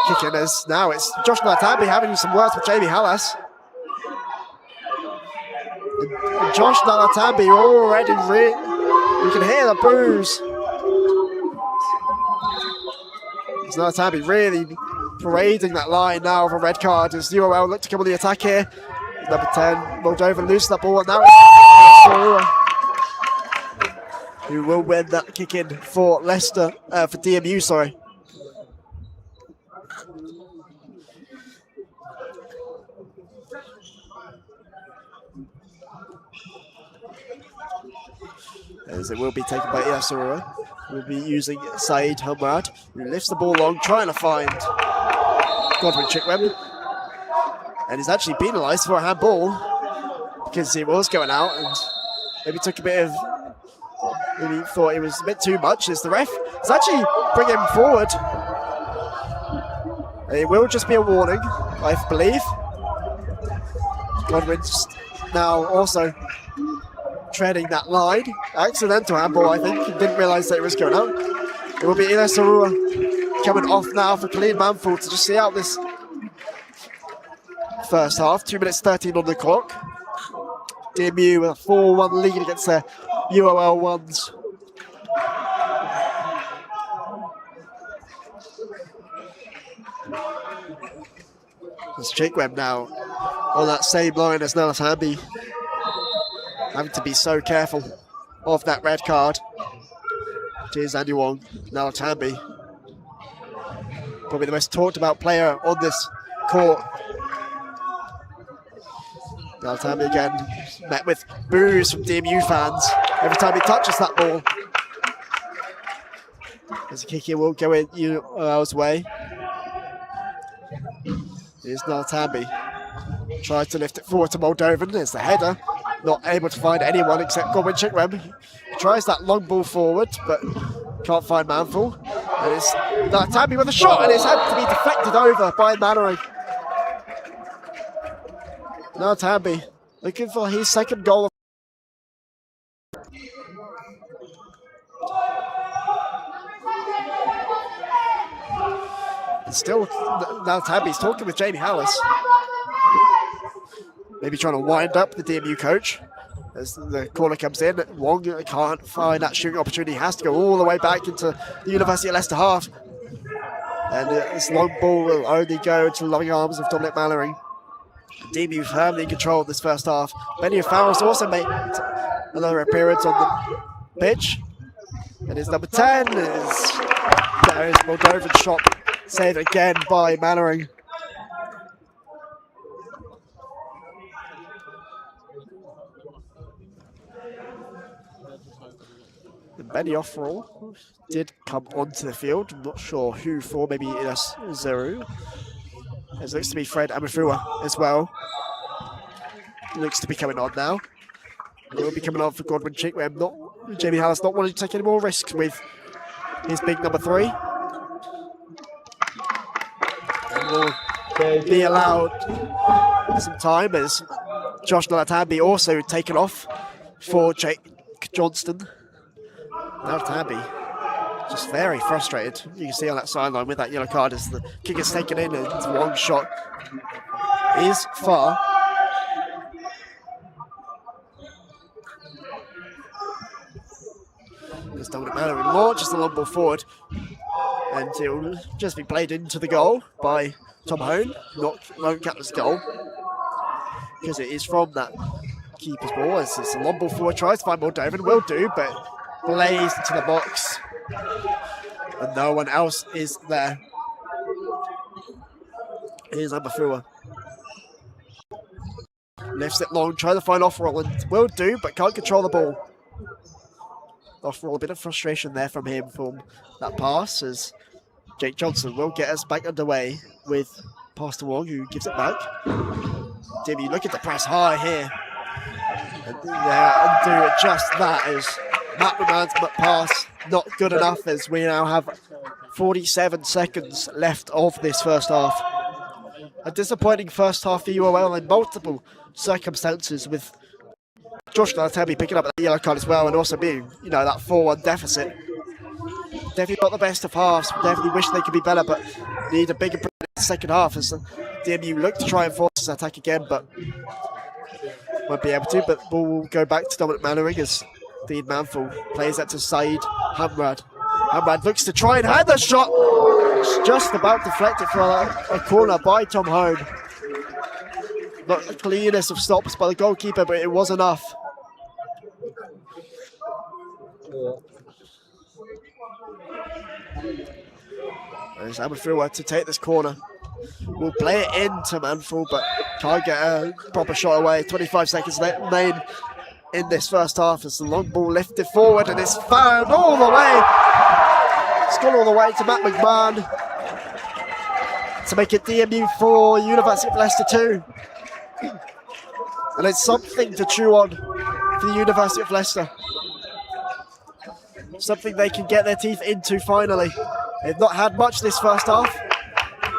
kicking us. Now it's Josh Nalatambi having some words with Jamie Hallas. And Josh Nalatambi already you can hear the boos. Nalatambi really parading that line now of a red card as UOL look to come on the attack here. Number 10, Moldova loses that ball, and now it's who will win that kick in for Leicester, for DMU, sorry. As it will be taken by Iasarua. We'll be using Saeed Hamrad, who lifts the ball long, trying to find Godwin Chickwem. And he's actually penalised for a handball because he was going out and maybe took a bit of, maybe thought it was a bit too much. As the ref is actually bringing him forward. And it will just be a warning, I believe. Godwin's now also treading that line. Accidental handball, I think. He didn't realise that it was going out. It will be Ina Sarua coming off now for Colleen Manfield to just see out this first half. 2 minutes 13 on the clock. DMU with a 4-1 lead against the UOL ones. It's Chickwem now on that same line as Nalatambi, having to be so careful of that red card. Cheers, Andy Wong. Nalatambi, probably the most talked about player on this court. Nalatambi again met with boos from DMU fans every time he touches that ball. As a kick here will go in UOL's way. Here's Nalatambi. Tries to lift it forward to Moldovan. There's the header. Not able to find anyone except Godwin Chickwem. He tries that long ball forward, but can't find Manful. And it's Nalatambi with a shot, and it's had to be deflected over by Mannering. Nalatambi looking for his second goal. Still, Nalatambi's talking with Jamie Hallis. Maybe trying to wind up the DMU coach as the corner comes in. Wong can't find that shooting opportunity. He has to go all the way back into the University of Leicester half. And this long ball will only go into the loving arms of Dominic Mannering. DMU firmly in control of this first half. Benny Farrell's also made another appearance on the pitch. And his number 10 is there is Moldovan's shot. Saved again by Mannering. And Benny Offroll did come onto the field. I'm not sure who for, maybe Inas Zeru. It looks to be Fred Amafua as well. Looks to be coming on now. And he will be coming on for Godwin Chickwem. Jamie Hallis not wanting to take any more risks with his big number 3. Will be allowed some time as Josh Nalatambi also taken off for Jake Johnston. Nalatambi just very frustrated. You can see on that sideline with that yellow card as the kick is taken in and it's one shot is far. There's Dominic Mannering launches the long ball forward. And it will just be played into the goal by Tom Hone, not Lone Captain's goal. Because it is from that keeper's ball. As it's a long ball forward, tries to find Moldovan, will do, but blazed into the box. And no one else is there. Here's Amafua. Lifts it long, trying to find off Roland. Will do, but can't control the ball. Off Roland, a bit of frustration there from him from that pass as Jake Johnson will get us back underway with Pastor Wong, who gives it back. Dimmy looking to press high here. And do just that as Matt McMahon's pass not good enough as we now have 47 seconds left of this first half. A disappointing first half for UOL in multiple circumstances, with Josh Galatemi picking up that yellow card as well and also being, that 4-1 deficit. Definitely not the best of halves. Definitely wish they could be better, but need a bigger second half as DMU look to try and force this attack again, but won't be able to. But ball will go back to Dominic Mannering as Dean Manful plays that to Saeed Hamrad. Hamrad looks to try and hand the shot. It's just about deflected for a corner by Tom Hone. Not the cleanest of stops by the goalkeeper, but it was enough. There's Amafua to take this corner. We'll play it into Manful, but can't get a proper shot away. 25 seconds remain in this first half as the long ball lifted forward and it's found all the way. It's gone all the way to Matt McMahon to make it DMU 4, University of Leicester 2. And it's something to chew on for the University of Leicester. Something they can get their teeth into finally. They've not had much this first half,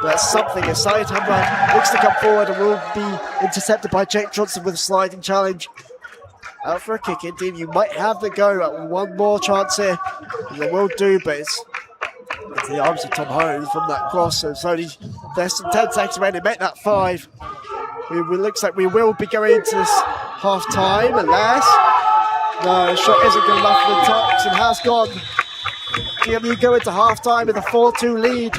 but something as Saeed Hamrad looks to come forward and will be intercepted by Jake Johnson with a sliding challenge. Out for a kick in. DMU might have the go at one more chance here. They will do, but it's the arms of Tom Hone from that cross. So it's only less than 10 seconds away to make that 5. It looks like we will be going into this half time unless the shot isn't good enough for the Tucks and has gone. DMU go into half time with a 4-2 lead.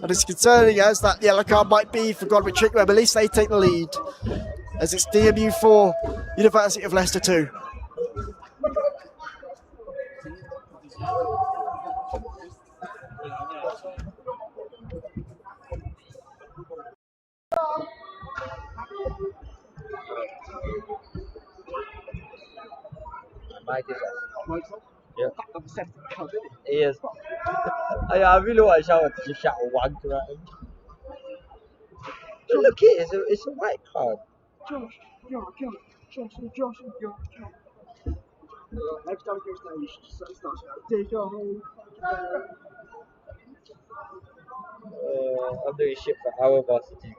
And it's concerning as that yellow card might be for Godwin Trickweb. At least they take the lead as it's DMU 4, University of Leicester 2. Mike is up. Yeah. He is. I really want to shower to just shout one to him. But look here, it's a white card. Next time it goes down, you should just start shouting, dig a hole. I'm doing shit for our varsity.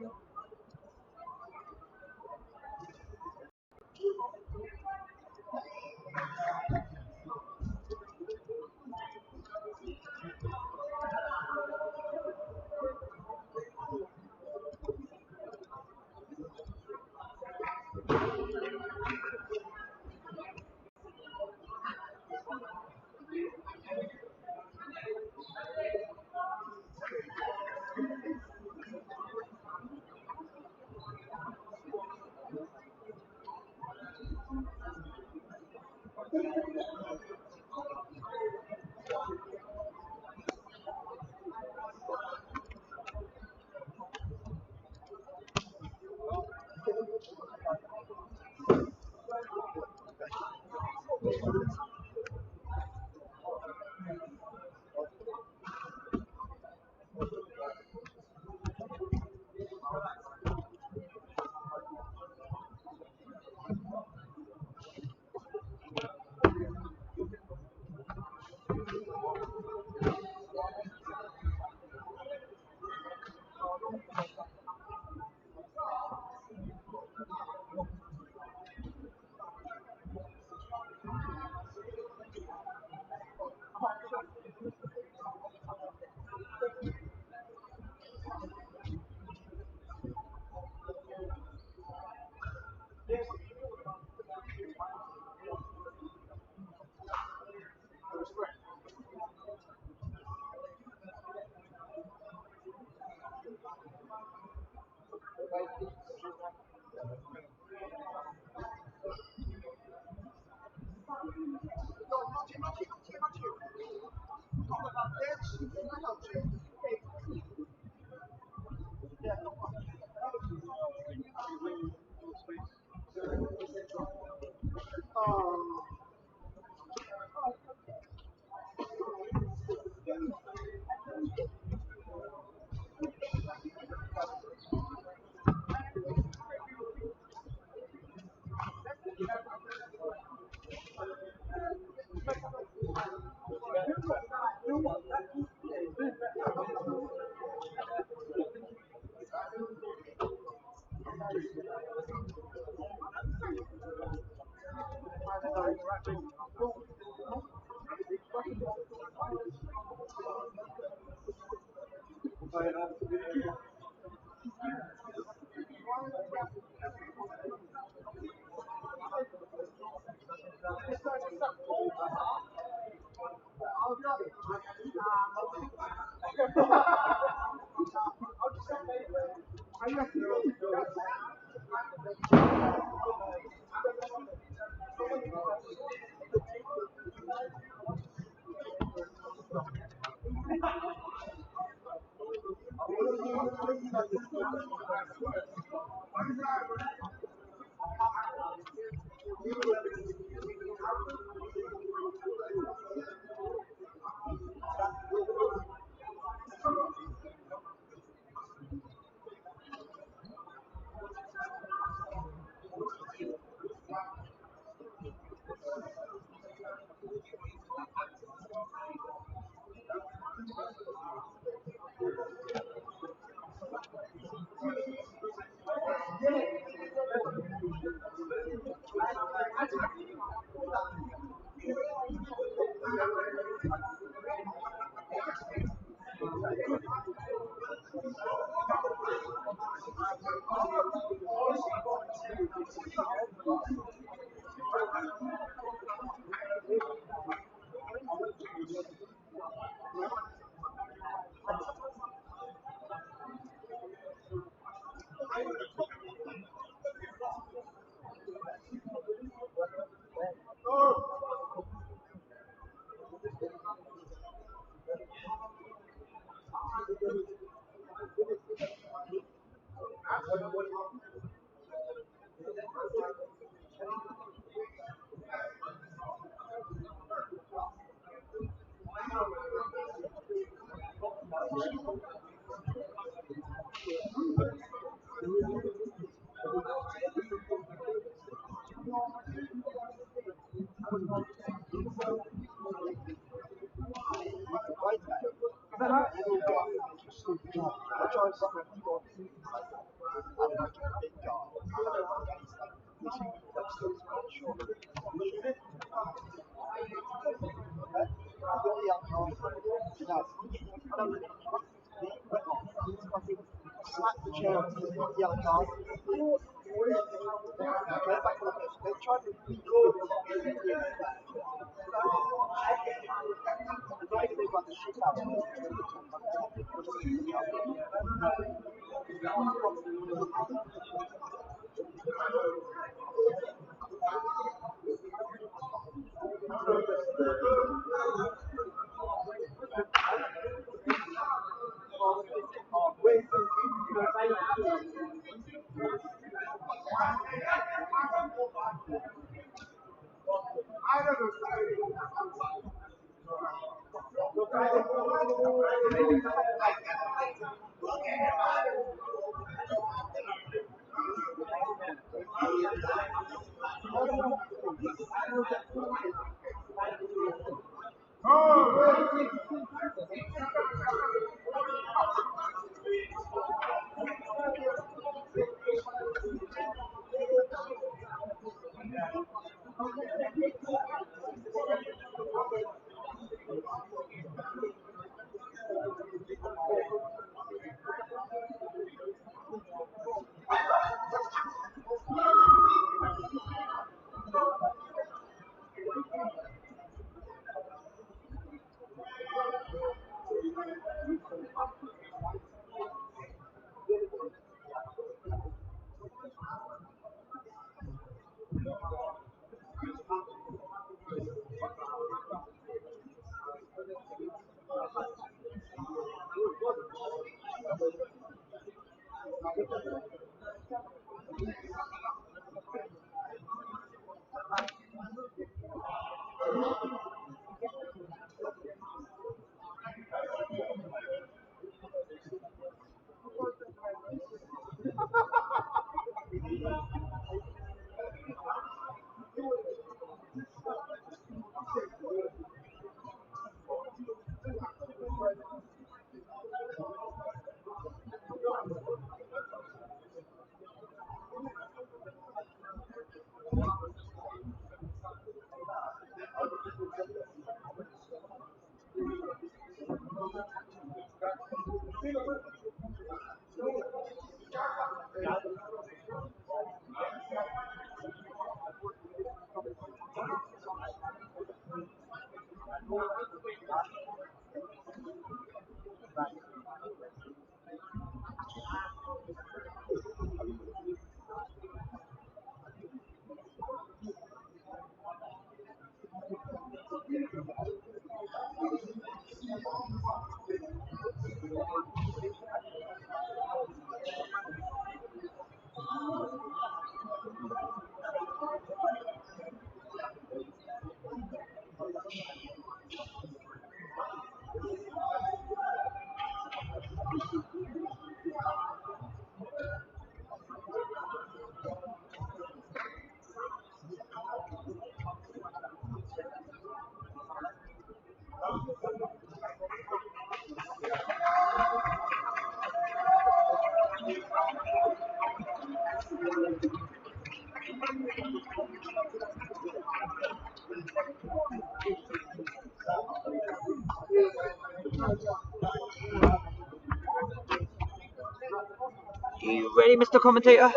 You ready, Mr. Commentator?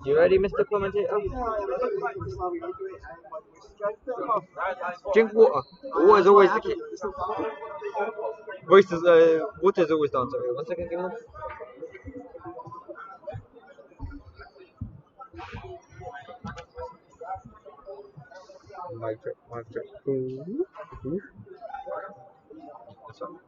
You ready, Mr. Commentator? Drink water. Water is always the key. Water is always down. Sorry, 1 second, give me one. Mic check, mic check. That's one.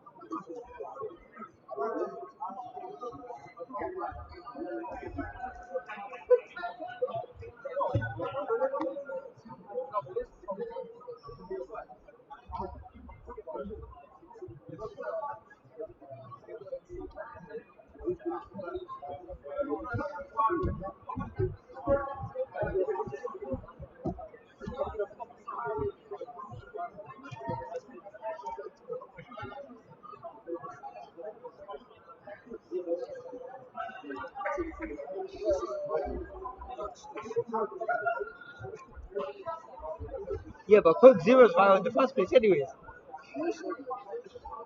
Yeah, but Coke Zero's fine in the first place, anyways.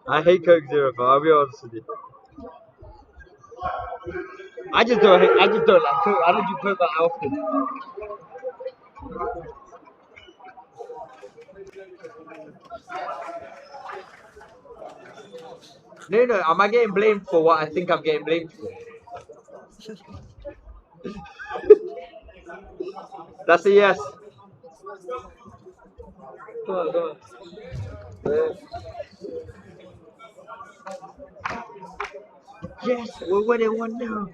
I hate Coke Zero, but I'll be honest with you. I just don't like Coke. I don't do Coke that often. No, am I getting blamed for what I think I'm getting blamed for? That's a yes. Go on. Yes, we're winning 1-0.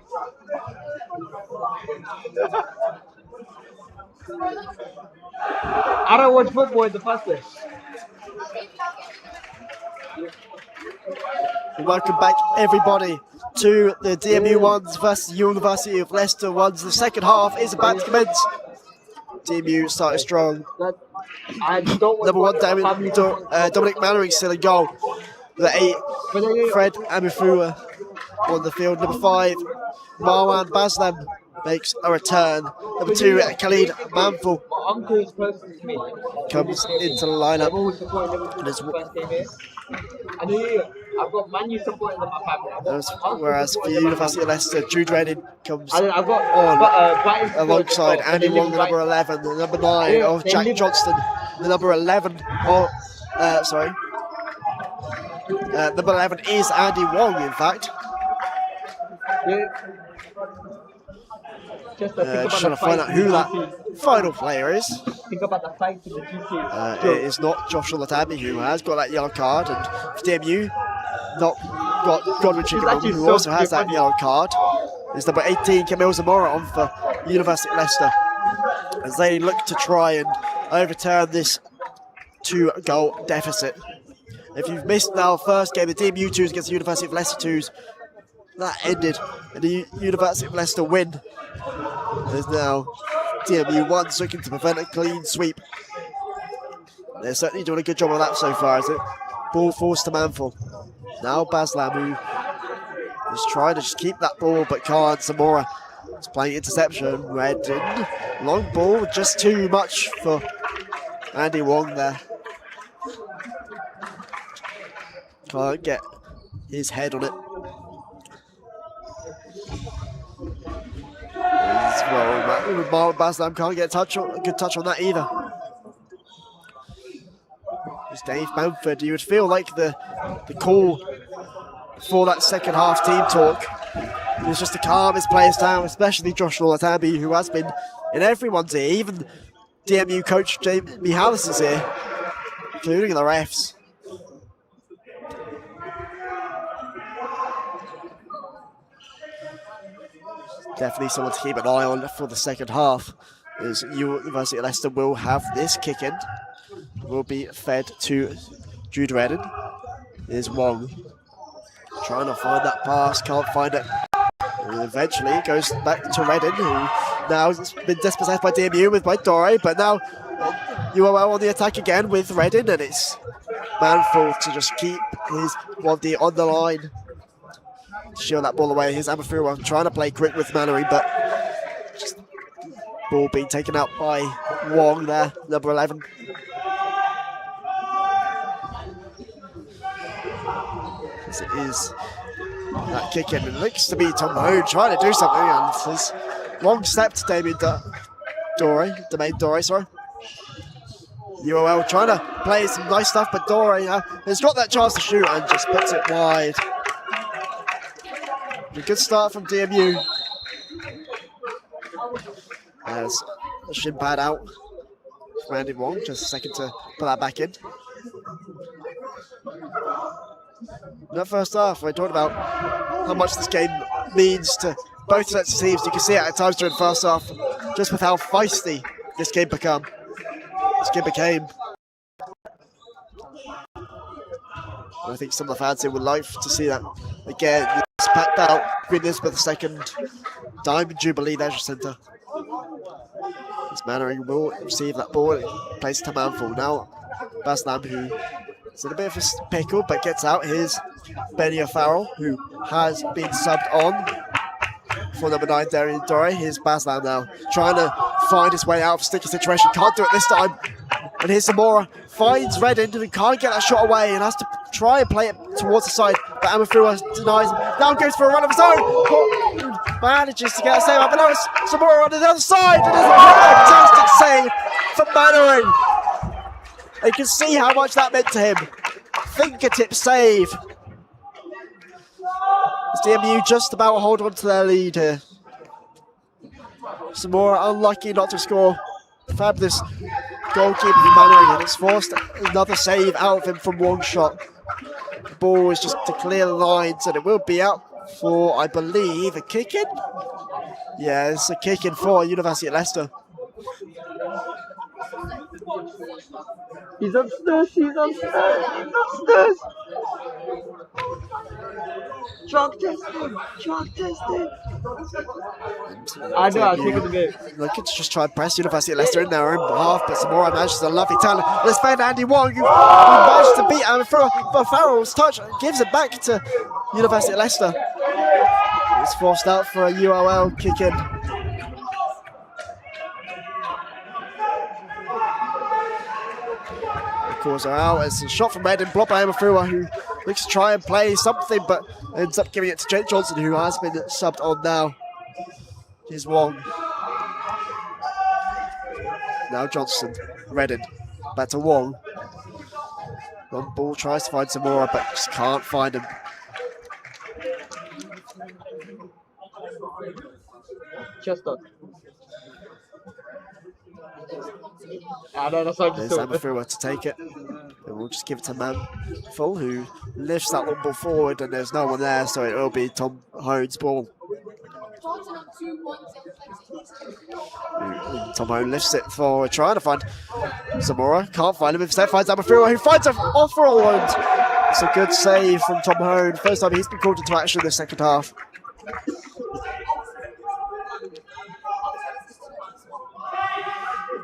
I don't watch football in the first place. Welcome back, everybody, to the DMU ones versus University of Leicester ones. The second half is about to commence. DMU started strong. Number 1, Dominic Mannering still in goal. The 8, Fred Amifua on the field. Number 5, Marwan Baslam makes a return. Number 2, Khalid Manful comes into the lineup. I've got Man U supporting in my family. Whereas for University of Leicester, Jude Redding comes on alongside Andy Wong, the number 11, the number 9 of Jack Johnston, the number 11 of number 11 is Andy Wong, in fact. Just trying to find out who that final player is. Think about the fight in the GC. It is not Joshua Latami, who has got that yellow card, and for DMU, not got Godwin Chickenham, who also has that yellow card. It's number 18, Camille Zamora, on for University of Leicester, as they look to try and overturn this 2-goal deficit. If you've missed our first game, the DMU 2s against the University of Leicester 2s, that ended in the University of Leicester win. There's now DMU 1s looking to prevent a clean sweep. They're certainly doing a good job of that so far, is it? Ball forced to Manful. Now Baslam, who is trying to just keep that ball but can't. Zamora is playing interception. Redden. Long ball, just too much for Andy Wong there. Can't get his head on it. Well, Baslam can't get a good touch on that either. It's Dave Bamford. You would feel like the call for that second half team talk is just to calm his players down, especially Josh Olatambi, who has been in everyone's ear. Even DMU coach Jamie Hallis is here, including the refs. Definitely someone to keep an eye on for the second half, as University of Leicester will have this kick in. Will be fed to Jude Redden. Here's Wong trying to find that pass, can't find it. And eventually it goes back to Redden, who now has been dispossessed by DMU by Dore, but now UOL on the attack again with Redden, and it's Manful to just keep his 1D on the line. Shield that ball away. Here's Amafura trying to play quick with Mannery, but just ball being taken out by Wong there, number 11. As it is that kick in. It looks to be Tom Ho trying to do something, and his long step to Domain Dore, sorry. UOL trying to play some nice stuff, but Dore has got that chance to shoot and just puts it wide. A good start from DMU. There's a shin pad out from Andy Wong, just a second to put that back in. In that first half, I talked about how much this game means to both sets of teams. You can see it at times during the first half, just with how feisty this game became. I think some of the fans here would like to see that again. It's packed out Queen Elizabeth II Diamond Jubilee Leisure Centre. As Mannering will receive that ball, it plays to Manful. Now Baslam, who is in a bit of a pickle but gets out. Here's Benny O'Farrell, who has been subbed on for number 9, Darian Dore. Here's Baslam now, trying to find his way out of a sticky situation. Can't do it this time. And here's Zamora, finds Redden, who can't get that shot away and has to try and play it towards the side, but Amafua denies him. Now goes for a run of his own. Manages to get a save up, but now it's Zamora on the other side. And there's a fantastic save for Mannering. You can see how much that meant to him. Fingertip save. As DMU just about hold on to their lead here. Zamora unlucky not to score. Fabulous goalkeeper from Mannering, and it's forced another save out of him from one shot. The ball is just to clear the lines, and it will be out for, I believe, a kick-in? Yeah, it's a kick-in for University of Leicester. He's upstairs, he's upstairs, he's upstairs! Drug testing! I know, I was thinking of it. Looking to just try and press University of Leicester in their own behalf, but Zamora manages a lovely talent. Let's find Andy Wong, who managed to beat Amafura, but Farrell's touch gives it back to University of Leicester. It's forced out for a UOL kick-in. The calls are out. It's a shot from Redden, blocked by Amafura, who looks to try and play something, but ends up giving it to Jake Johnson, who has been subbed on now. Here's Wong. Now Johnson, Redden, back to Wong. Long ball, tries to find Zamora, but just can't find him. Just up. There's Amafura to take it. And we'll just give it to Manful, who lifts that long ball forward, and there's no one there, so it will be Tom Hone's ball. Tom Hone lifts it forward, trying to find Zamora. Can't find him. Instead finds Amafura, who finds him off for all. It's a good save from Tom Hone. First time he's been called into action in the second half.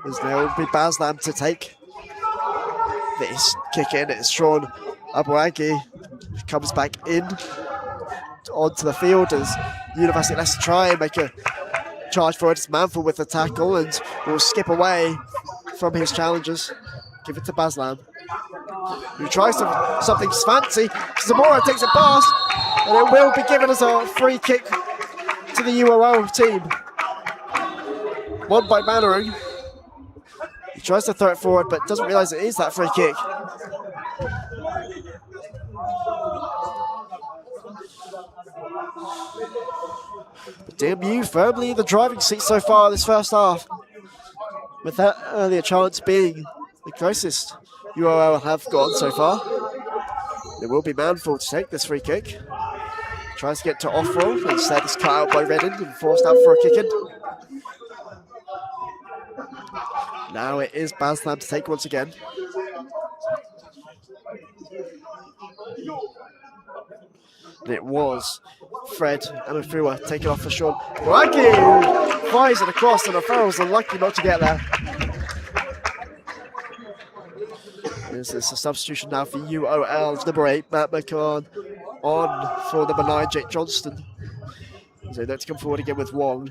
As there will be Baslam to take this kick in. It's Sean Abuagi comes back in onto the field as University of Leicester try and make a charge for it. It's Manful with the tackle and will skip away from his challengers. Give it to Baslam. who tries something fancy. Zamora takes a pass, and it will be given as a free kick to the UOL team. Won by Mannering. He tries to throw it forward, but doesn't realise it is that free kick. But DMU firmly in the driving seat so far this first half, with that earlier chance being the closest UOL have gone so far. It will be Manful to take this free kick. Tries to get to off-roll, instead is cut out by Redden and forced out for a kick-in. Now it is Baslam to take once again. And it was Fred Amafua taken off for Sean. Waggy fires it across, and O'Farrell's unlucky not to get there. This is a substitution now for UOL, number 8, Matt McCann, on for number 9, Jake Johnston. So they look to come forward again with Wong,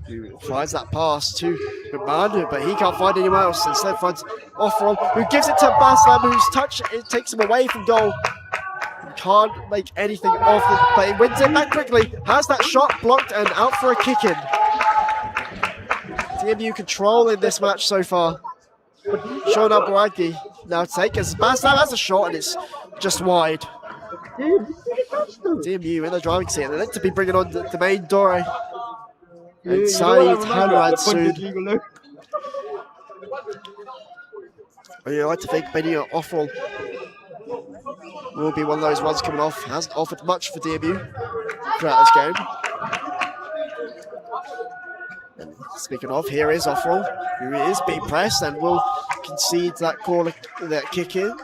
who finds that pass to McMahon, but he can't find anyone else. Instead finds Offroll, who gives it to Baslam, whose touch, it takes him away from goal. Can't make anything of it, but he wins it back quickly. Has that shot blocked and out for a kick-in. DMU control in this match so far. Sean Abouagi now take as Baslam has a shot and it's just wide. DMU in the driving seat. They're meant to be bringing on the main Dore and Saeed Hanrad soon. I like to think Benio Offroll will be one of those ones coming off. Hasn't offered much for DMU throughout this game. And speaking of, here is Offroll, who is being pressed and will concede that corner, that kick in.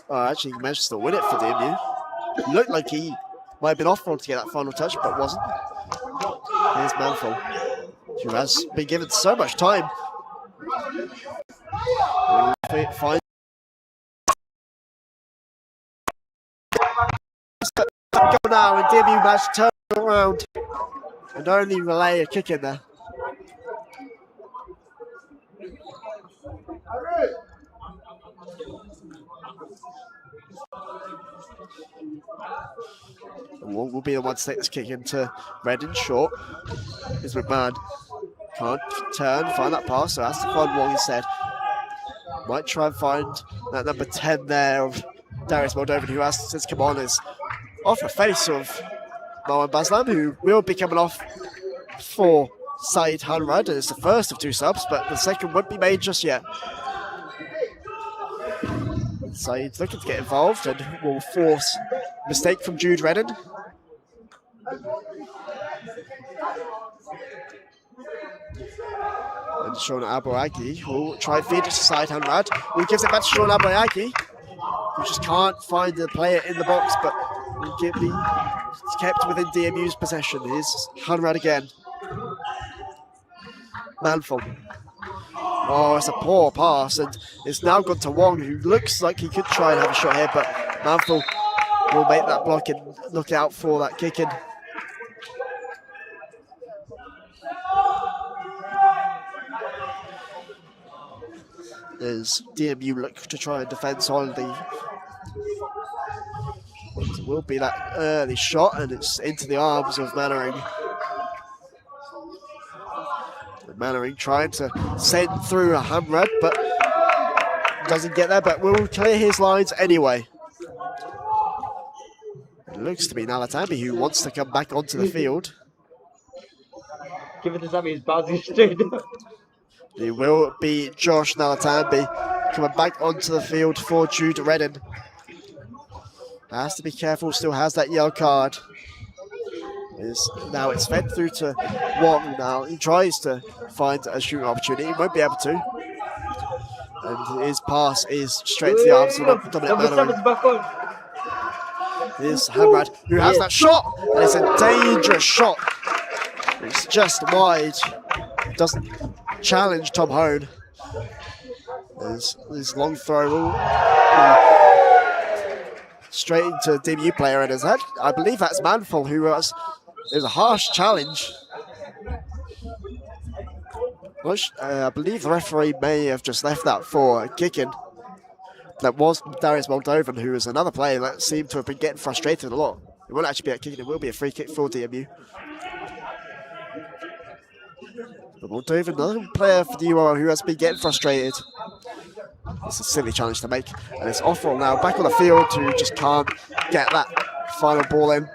Oh, actually, he managed to still win it for DMU. It looked like he might have been Offroll to get that final touch, but wasn't. Here's Manful, who has been given so much time. Finds go now, and DMU managed to turn around and only relay a kick in there. And will be the one to take this kick into Redden short. Is McMahon. Can't turn, find that pass, so has to find Wong instead. Might try and find that number 10 there of Darius Moldovan, who has since come on, is off the face of Marwan Baslam, who will be coming off for Saeed Hanrad. It's the first of 2 subs, but the second won't be made just yet. Saeed's looking to get involved and will force a mistake from Jude Redden. And Sean Abouagi will try and feed it to Saeed Hanrad, who gives it back to Sean Abouagi, who just can't find the player in the box, but will be kept within DMU's possession. Here's Hanrad again. Manful. Oh, it's a poor pass, and it's now gone to Wong, who looks like he could try and have a shot here, but Manful will make that block and look out for that kick in. As DMU look to try and defend solidly. It will be that early shot, and it's into the arms of Mannering. Mannering trying to send through a Hamrad, but doesn't get there, but will clear his lines anyway. It looks to be Nalatambi who wants to come back onto the field. Give it to Sammy, he's bouncing straight up. It will be Josh Nalatambi coming back onto the field for Jude Redden. Has to be careful, still has that yellow card. Now it's fed through to Wong now. He tries to find a shooting opportunity, he won't be able to. And his pass is straight to the arms of Dominic Mannering. Here's Hamrad, who has that shot, and it's a dangerous shot. It's just wide. Doesn't challenge Tom Hone. This long throw will straight into DMU player in his head. I believe that's Manful, who was. It was a harsh challenge. I believe the referee may have just left that for a kick-in. That was Darius Moldovan, who is another player that seemed to have been getting frustrated a lot. It won't actually be a kick, it will be a free kick for DMU. But Moldovan, another player for the URL who has been getting frustrated. It's a silly challenge to make. And it's Offroll now back on the field who just can't get that final ball in.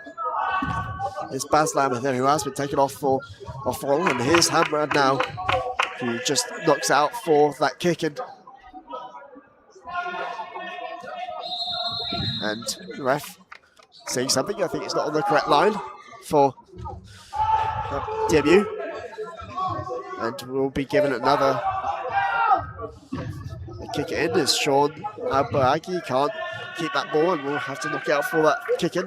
It's Baslam there who has been taken off for Offroll, and here's Hamrad now, who just knocks out for that kick in. And the ref saying something, I think it's not on the correct line for DMU. And we'll be given another kick it in as Sean Albaragi can't keep that ball and we'll have to knock out for that kick in.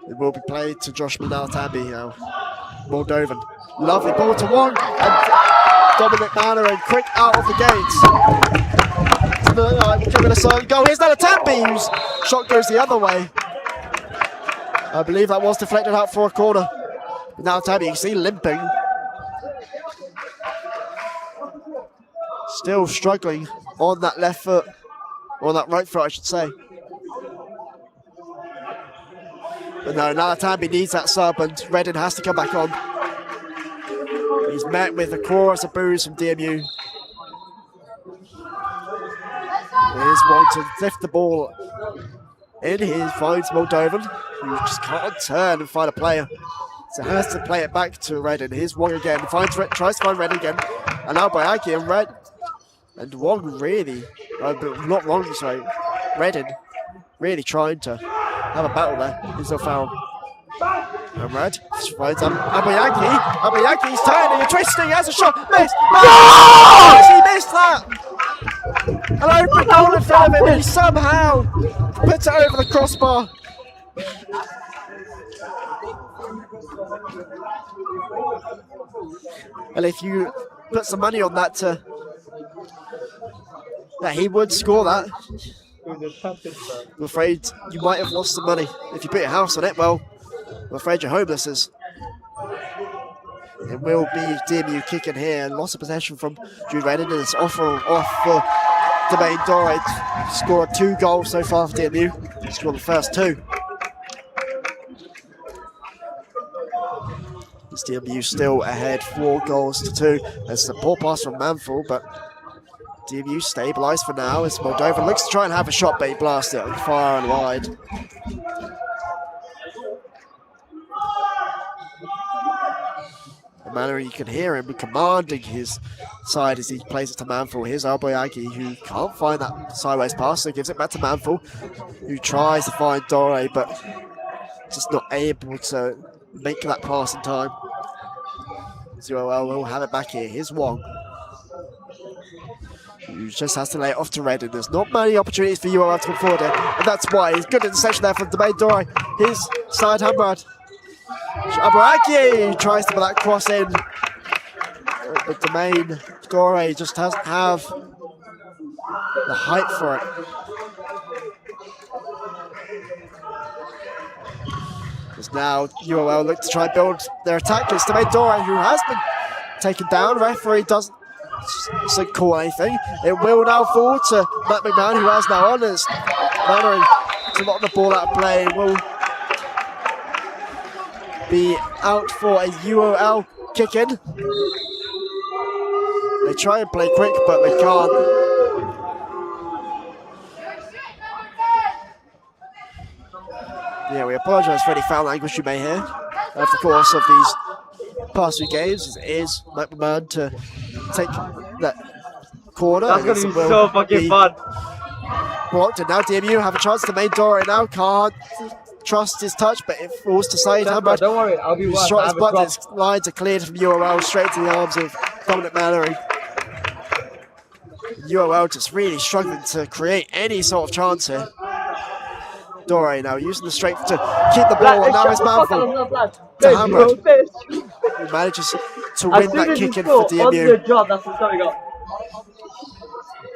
It will be played to Josh Manalatambi now. Moldovan. Lovely ball to Wong and Dominic Manor and quick out of the gates. Giving a silent goal. Here's Nalatambi whose shot goes the other way. I believe that was deflected out for a corner. Nalatambi, you can see limping. Still struggling on that left foot, or on that right foot I should say. But no, Nalatambi needs that sub and Reddin has to come back on. He's met with a chorus of boos from DMU. Here's one to lift the ball in. He finds Moldovan, who just can't turn and find a player. So has to play it back to Reddin. Here's Wong again, tries to find Reddin again. And now Bayaki and Red. And Wong really, not Wong, sorry, Reddin really trying to have a battle there. He's no foul. And Red finds Abayaki. Abayaki's turning and twisting, has a shot, missed! No! He missed that! An open goal in front of him and he somehow puts it over the crossbar. And if you put some money on that that he would score that, I'm afraid you might have lost some money. If you put your house on it, well, I'm afraid you're homeless. It will be DMU kicking here, and loss of possession from Jude Reddin, and it's off for Domain Dore. Scored 2 goals so far for DMU. Scored the first 2. This DMU still ahead 4 goals to 2. There's a poor pass from Manful, but DMU stabilised for now as Moldovan looks to try and have a shot, but he blasts it far and wide. Manner, you can hear him commanding his side as he plays it to Manful. Here's Alboyagi, who can't find that sideways pass, so gives it back to Manful, who tries to find Dore, but just not able to make that pass in time. UOL will have it back here. Here's Wong, who just has to lay it off to Reddin. There's not many opportunities for UOL to come forward here, and that's why. He's good interception there from Domain Dore. His side Hamrad. Abaraki tries to put that cross in, but Domain Dore just doesn't have the height for it. As now UOL look to try and build their attack. It's Domain Dore who has been taken down. Referee doesn't call anything. It will now fall to Matt McMahon, who has now on as Mannery to knock the ball out of play. Will be out for a UOL kick in. They try and play quick, but they can't. Yeah, we apologise for any foul language you may hear over the course of these past 2 games. It is Mike McMahon to take that corner. That's going to be so fucking fun. Blocked, and now DMU have a chance to main Dore now. Can't trust his touch, but it falls to side. Don't worry, I'll be his shot is blocked. His lines are cleared from UOL straight to the arms of Dominic Mallory. UOL just really struggling to create any sort of chance here. Dore now using the strength to keep the ball, and now it's Manful to Hamrad. He manages to win that kick in for DMU.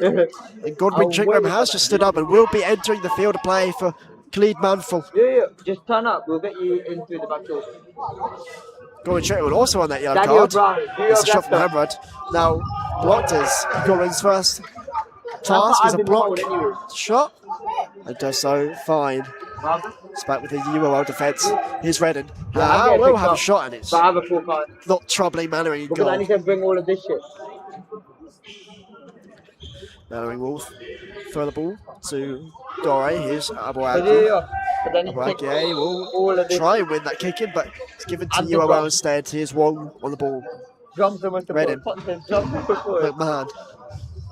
And Godwin Chickram has just stood up and will be entering the field of play for Khalid Manful. Yeah, just turn up, we'll get you in through the back door. Godwin Chickram also on that yellow card. It's a shot from Hamrad. Now blocked as Godwin's first task is a I've been block told anyway. shot, and does so fine. It's back with the UOL defence. Here's Redden. getting Will picked have a up, shot, and it's But I have a full card. not troubling Mannering in Because I goal. need to bring all of this shit. Mannering will throw the ball to Dore. Here's Abu But then Abu he takes will all of this. try and win that kick in, but it's given to And the UOL drop. instead. Here's Wong on the ball. Drums so much to Redden. put jump forward. McMahon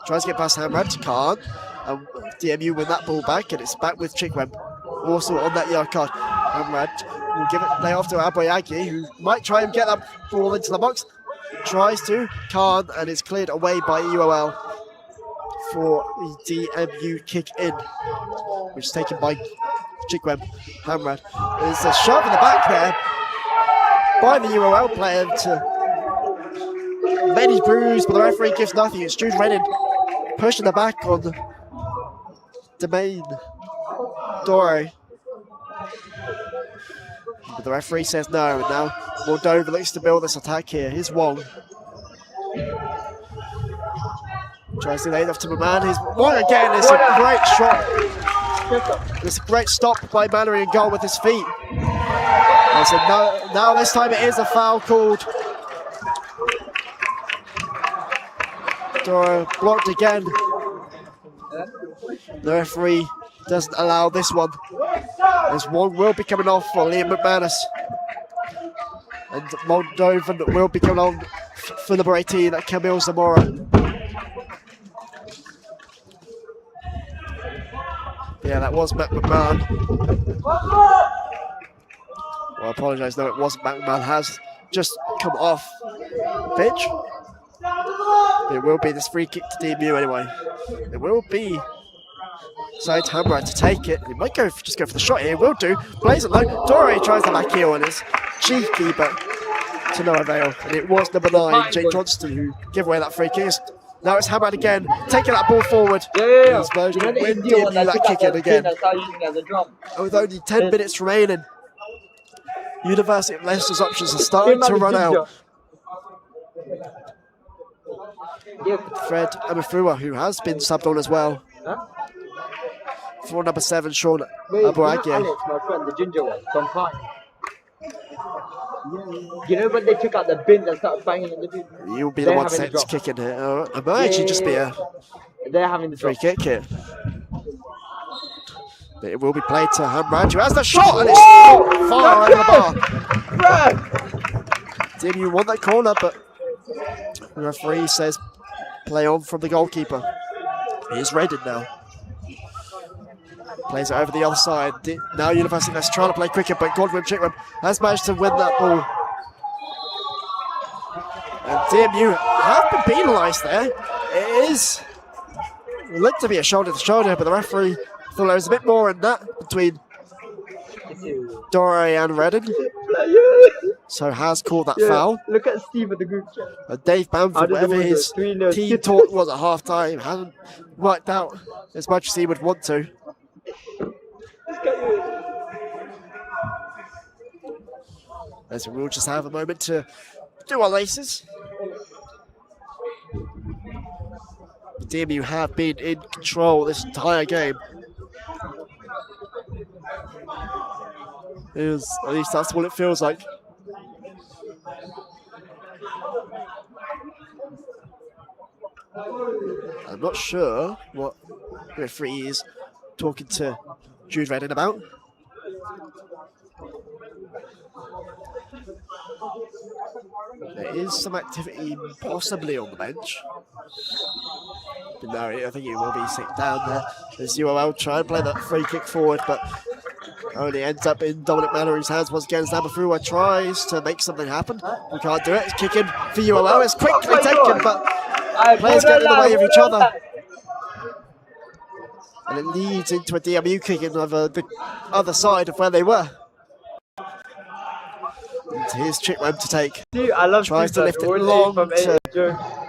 tries to get past Hamrad, can't. And DMU win that ball back, and it's back with Chickweb. Also on that yard card. Hamrad will give it play off to Aboyagi, who might try and get that ball into the box. Tries to, can't, and it's cleared away by UOL for the DMU kick in, which is taken by Chickweb. Hamrad. There's a shove in the back there by the UOL player to many bruised, but the referee gives nothing. It's Jude Redden pushing the back on the main Dore. But the referee says no, and now Moldova looks to build this attack here. Here's Wong. Tries to lay it off to Maman. Here's Wong again. It's a great shot. It's a great stop by Mallory in goal with his feet. And so now this time it is a foul called. Dora blocked again. The referee doesn't allow this one. As one will be coming off for Liam McManus. And Moldovan will be coming on for number 18 at Camille Zamora. Yeah, that was Matt McMahon. Well, I apologise, no, it wasn't. Matt McMahon has just come off pitch. It will be this free kick to DMU anyway. It will be Said Hamrad to take it. He might just go for the shot here. Will do. Plays it low. Dore tries the back heel and it's cheeky, but to no avail. And it was number 9, Jake Johnston, who gave away that free kick. Now it's Hamrad again, taking that ball forward. Yeah. He's managed to win DMU that kick in again. And with only 10 minutes remaining, University of Leicester's options are starting to run out. Fred Amafua, who has been subbed on as well. For number 7, Sean Abuagie. Alex, my friend, the ginger one, from Pine. You know when they took out the bin and started banging in the bin? You'll be the one set to kick in here. It might actually just be a They're having the free kick here. But it will be played to Hamrad, who has the shot, and it's far over the bar. DMU won that corner, but the referee says play on from the goalkeeper. Here's Redden now. Plays it over the other side. Now University Leicester trying to play quicker, but Godwin Chickweb has managed to win that ball. And DMU have been penalised there. It is looked to be a shoulder to shoulder, but the referee thought there was a bit more in that between Dore and Redden. So has called that foul. Look at Steve at the group chat. And Dave Bamford, whatever his team talk was at half time, hasn't worked out as much as he would want to. As we'll just have a moment to do our laces. The DMU have been in control this entire game. At least that's what it feels like. I'm not sure what the referee is talking to Jude Redden about. There is some activity possibly on the bench. But no, I think he will be sitting down there as UOL try and play that free kick forward, but only ends up in Dominic Mallory's hands once again. Zamafua tries to make something happen. We can't do it. It's kicking for UOL. It's quickly taken, but players get in the way of each other. And it leads into a DMU kicking over the other side of where they were. And here's Chickweb to take. Dude, I love Tries to lift it long to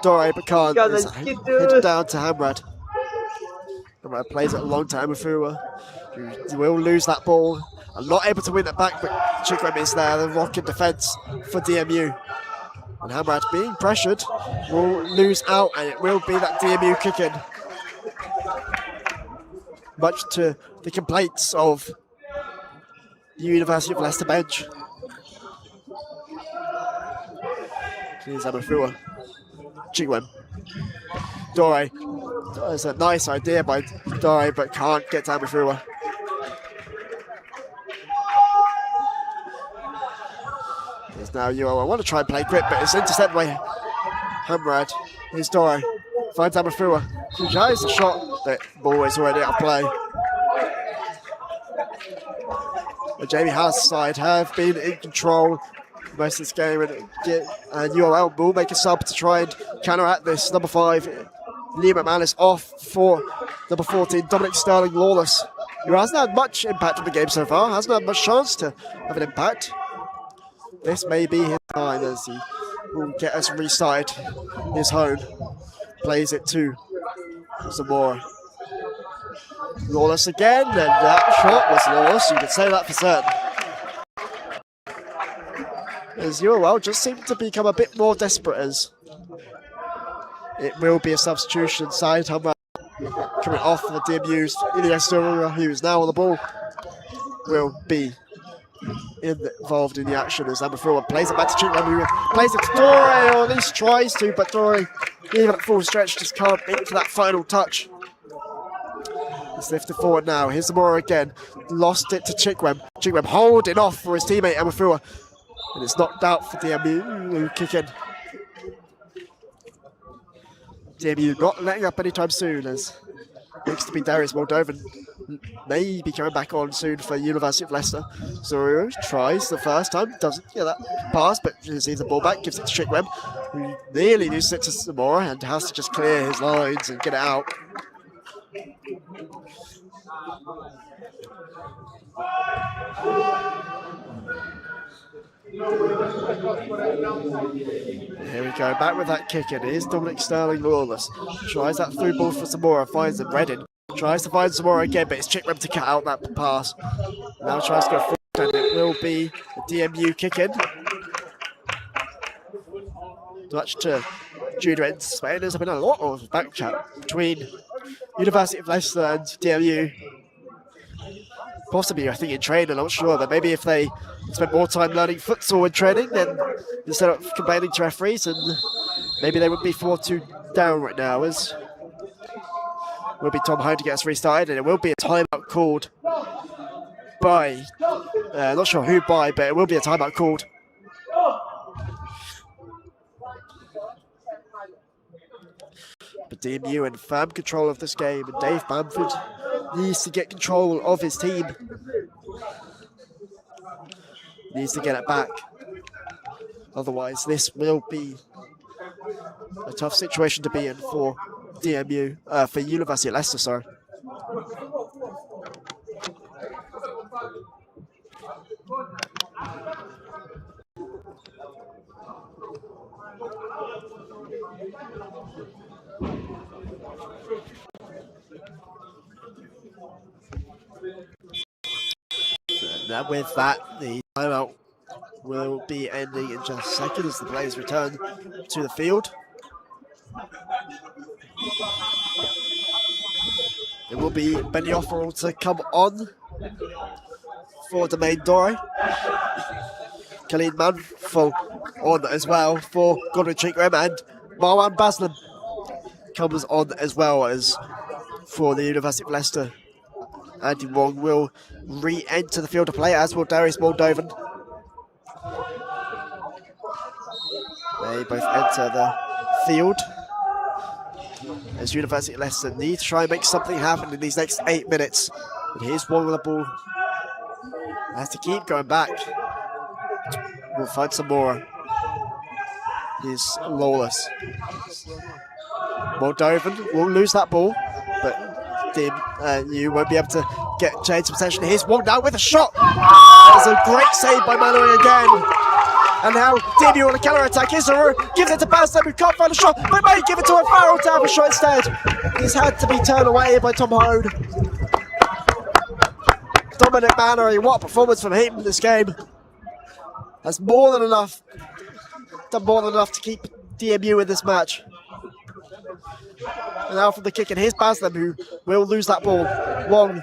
Dore, but can't. It's headed down to Hamrad. Hamrad plays it a long time with Fua. He will lose that ball. I'm not able to win it back, but Chickweb is there. The rock in defence for DMU. And Hamrad being pressured will lose out, and it will be that DMU kick in. much to the complaints of the University of Leicester bench. Here's Amafua. Chikwem. Dore. It's a nice idea by Dore, but can't get to Amafua. Here's now Yuo. I want to try and play grip, but it's intercepted by Hamrad. Here's Dore. Finds Amafua. He tries the shot, but ball is already out of play. The Jamie House side have been in control most of this game, and UOL will make a sub to try and counteract this. Number 5, Liam McManus off for number 14, Dominic Sterling Lawless, who hasn't had much impact on the game so far, hasn't had much chance to have an impact. This may be his time as he will get us restarted. His home plays it to Zamora. Lawless again, and that shot was Lawless, you can say that for certain. As UOL just seem to become a bit more desperate as it will be a substitution. Side coming off for the DMU's Ilias Dorura, who is now on the ball, will be involved in the action as Amafua plays it back to Chikwem, who plays it to Dore, or at least tries to, but Dore, even at full stretch, just can't make for that final touch. It's lifted forward now. Here's Zamora again. Lost it to Chikwem. Chikwem holding off for his teammate Amafua. And it's knocked out for DMU. Kick in. DMU not letting up anytime soon, as looks to be Darius Moldovan may be coming back on soon for University of Leicester. Zorro tries the first time, doesn't get that pass, but receives the ball back, gives it to Chikwem, who nearly loses it to Zamora and has to just clear his lines and get it out. Here we go, back with that kick in. Here's Dominic Sterling Lawless. Tries that through ball for Zamora, finds him. Redden tries to find Zamora again, but it's Chikwem to cut out that pass. Now tries to go forward, and it will be a DMU kick in. Much to Judah in Spain. There's been a lot of back chat between University of Leicester and DMU. Possibly, I think, in training, I'm not sure, but maybe if they spent more time learning futsal in training, then instead of complaining to referees, and maybe they would be 4-2 down right now, as will be Tom Hone to get us restarted, and it will be a timeout called by, not sure who by, but it will be a timeout called. But DMU in firm control of this game, and Dave Bamford needs to get control of his team. Needs to get it back. Otherwise, this will be a tough situation to be in for DMU, for University of Leicester, sorry. And with that, the timeout will be ending in just a second as the players return to the field. It will be Benny Offerall to come on for Domain Dore. Khalid Manful on as well for Godwin Chikwem, and Marwan Baslam comes on as well as for the University of Leicester. Andy Wong will re-enter the field to play, as will Darius Moldovan. They both enter the field as University of Leicester need to try and make something happen in these next 8 minutes. And here's Wong with the ball. Has to keep going back. We'll find some more. Here's Lawless. Moldovan will lose that ball, but you won't be able to change possession. Here's Wong now with a shot. That's a great save by Mallory again. And now DMU on a counter attack. Isaru gives it to Baslam, who can't find a shot, but may give it to a Farrell to have a shot instead. He's had to be turned away by Tom Hone. Dominic Mallory, what a performance from him in this game. That's more than enough. Done more than enough to keep DMU in this match. And now from the kick, and here's Baslam, who will lose that ball. Wong,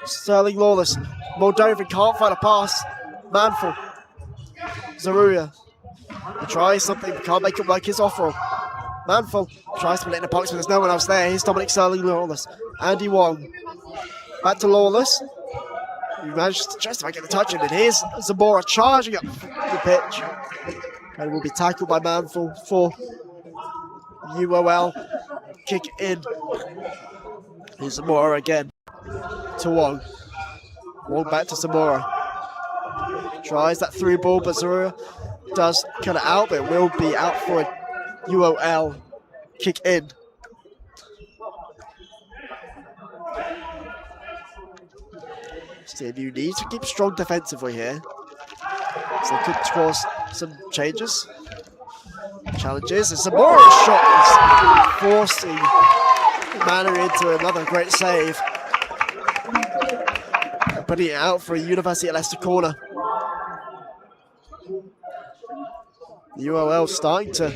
Sterling Lawless, Moldovan can't find a pass. Manful, Zaruya, he tries something, can't make it work, his off-roll. Manful tries to put it in the box, but there's no one else there. Here's Dominic Sterling Lawless. Andy Wong, back to Lawless. He managed to just about get the touch in, and here's Zamora charging up the pitch. And will be tackled by Manful for UOL. Kick in. Here's Zamora again to Wong. Wong back to Zamora. Tries that through ball, but Zamora does cut it out, but it will be out for a UOL kick in. Steve, you need to keep strong defensively here. So they could cause some changes. Challenges, and Zamora's shot is forcing Manor into another great save. Putting it out for a University of Leicester corner. The UOL starting to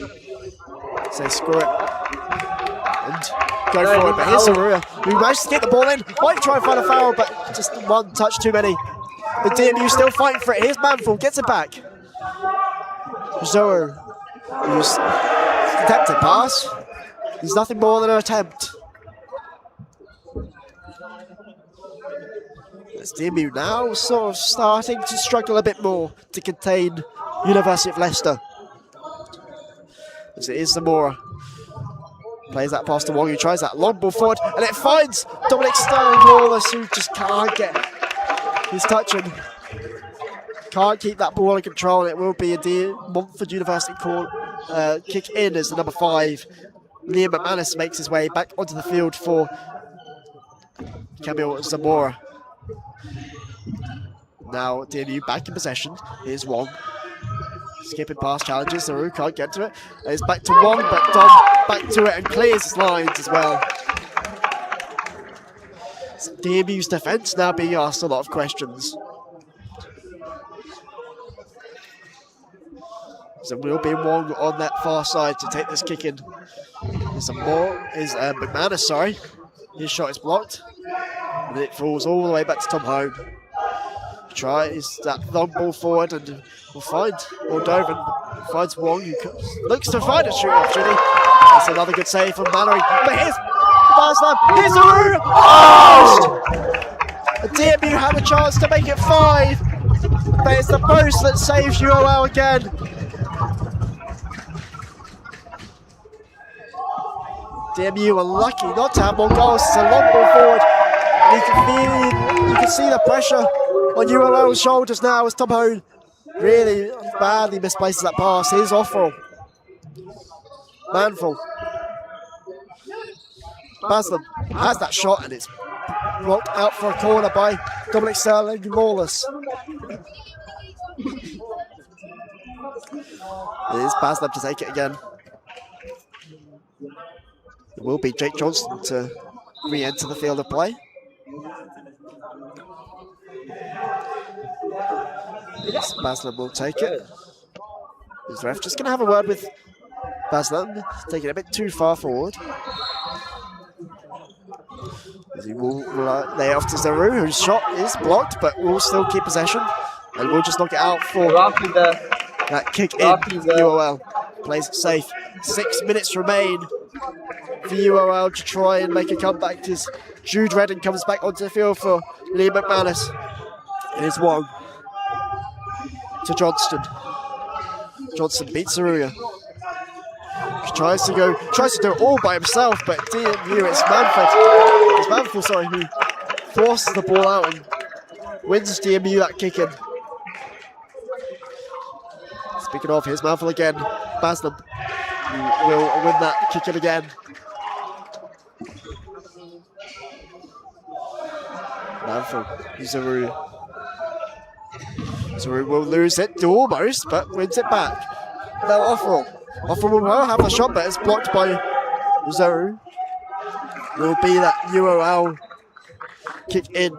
say screw it and go for it, but here's Zaruya, who managed to get the ball in. Might try and find a foul, but just one touch too many. But DMU still fighting for it. Here's Manful, gets it back. Zoe, who's attempted pass. There's nothing more than an attempt. It's DMU now sort of starting to struggle a bit more to contain University of Leicester. As it is Zamora. Plays that pass to Wong, who tries that long ball forward, and it finds Dominic Sterling Lawless, who just can't get his touching. Can't keep that ball in control, and it will be a Montford University call kick in as the number 5. Liam McManus makes his way back onto the field for Camille Zamora. Now DMU back in possession. Here's Wong. Skipping past challenges, Zaru can't get to it. And it's back to Wong, but Dom back to it and clears his lines as well. So DMU's defence now being asked a lot of questions. So we'll be Wong on that far side to take this kick in. There's McManus, sorry. His shot is blocked. And it falls all the way back to Tom Hone. Tries that long ball forward and will find Moldovan. Finds Wong, who looks to find a shooting opportunity. That's another good save from Mallory. But here's Baslam. Here's Zaru. Oh! DMU had a chance to make it 5. But it's the post that saves UOL again. DMU unlucky not to have more goals. It's a long ball forward. You can see the pressure on UOL's shoulders now as Tom Hone really badly misplaces that pass. Here's off-roll. Manful. Baslam has that shot and it's blocked out for a corner by Dominic Sterling Lawless. It is Baslam to take it again. It will be Jake Johnston to re-enter the field of play. Yes, Baslam will take it. His ref just going to have a word with Baslam, taking it a bit too far forward. As he will lay off to Zaru, whose shot is blocked, but will still keep possession. And we'll just knock it out for that kick in UOL. Plays it safe. 6 minutes remain for UOL to try and make a comeback as Jude Redden comes back onto the field for Liam McManus. Here's Wong to Johnston. Johnston beats Zaruya. He tries to do it all by himself, but DMU, it's Manful, sorry, who forces the ball out and wins DMU that kick in. Speaking of, here's Manful again. Baslam will win that kick in again. Manful, Zaru. Zaru will lose it almost, but wins it back. Now Offerall. Offerall will have a shot, but it's blocked by Zaru. Will be that UOL kick in.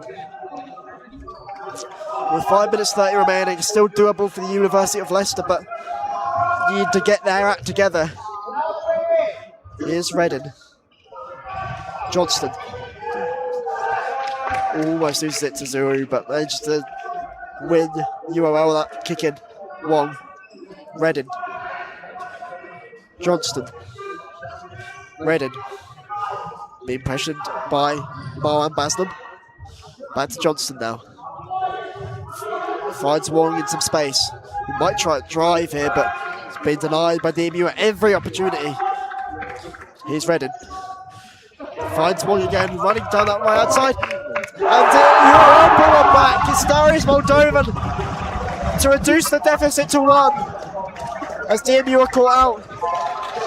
With 5 minutes 30 remaining, it's still doable for the University of Leicester, but you need to get their act together. Here's Redden. Johnston. Almost loses it to Zuru, but manages to win UOL that kick in. Wong. Redden. Johnston. Redden. Being pressured by Marwan Baslam. Back to Johnston now. Finds Wong in some space. He might try to drive here, but it's been denied by DMU at every opportunity. Here's Redden. Finds Wong again, running down that right hand side. And DMU ball back. It's Darius Moldovan to reduce the deficit to 1. As DMU are caught out.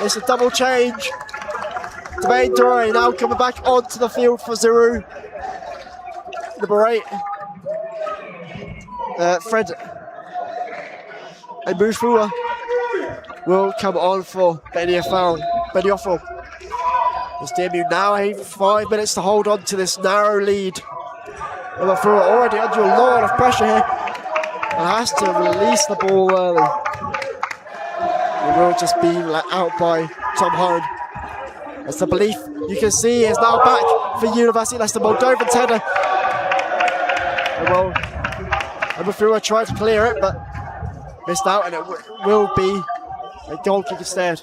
It's a double change. Dwayne Duray now coming back onto the field for Zuru. Number 8. Fred and Mufua will come on for Benny Offal. As DMU now have 5 minutes to hold on to this narrow lead. Mufua already under a lot of pressure here and has to release the ball early. It will just be let out by Tom Hone. That's the belief you can see is now back for University of Leicester. Moldovan's header. And Mufua tried to clear it, but missed out, and it will be a goal kick instead.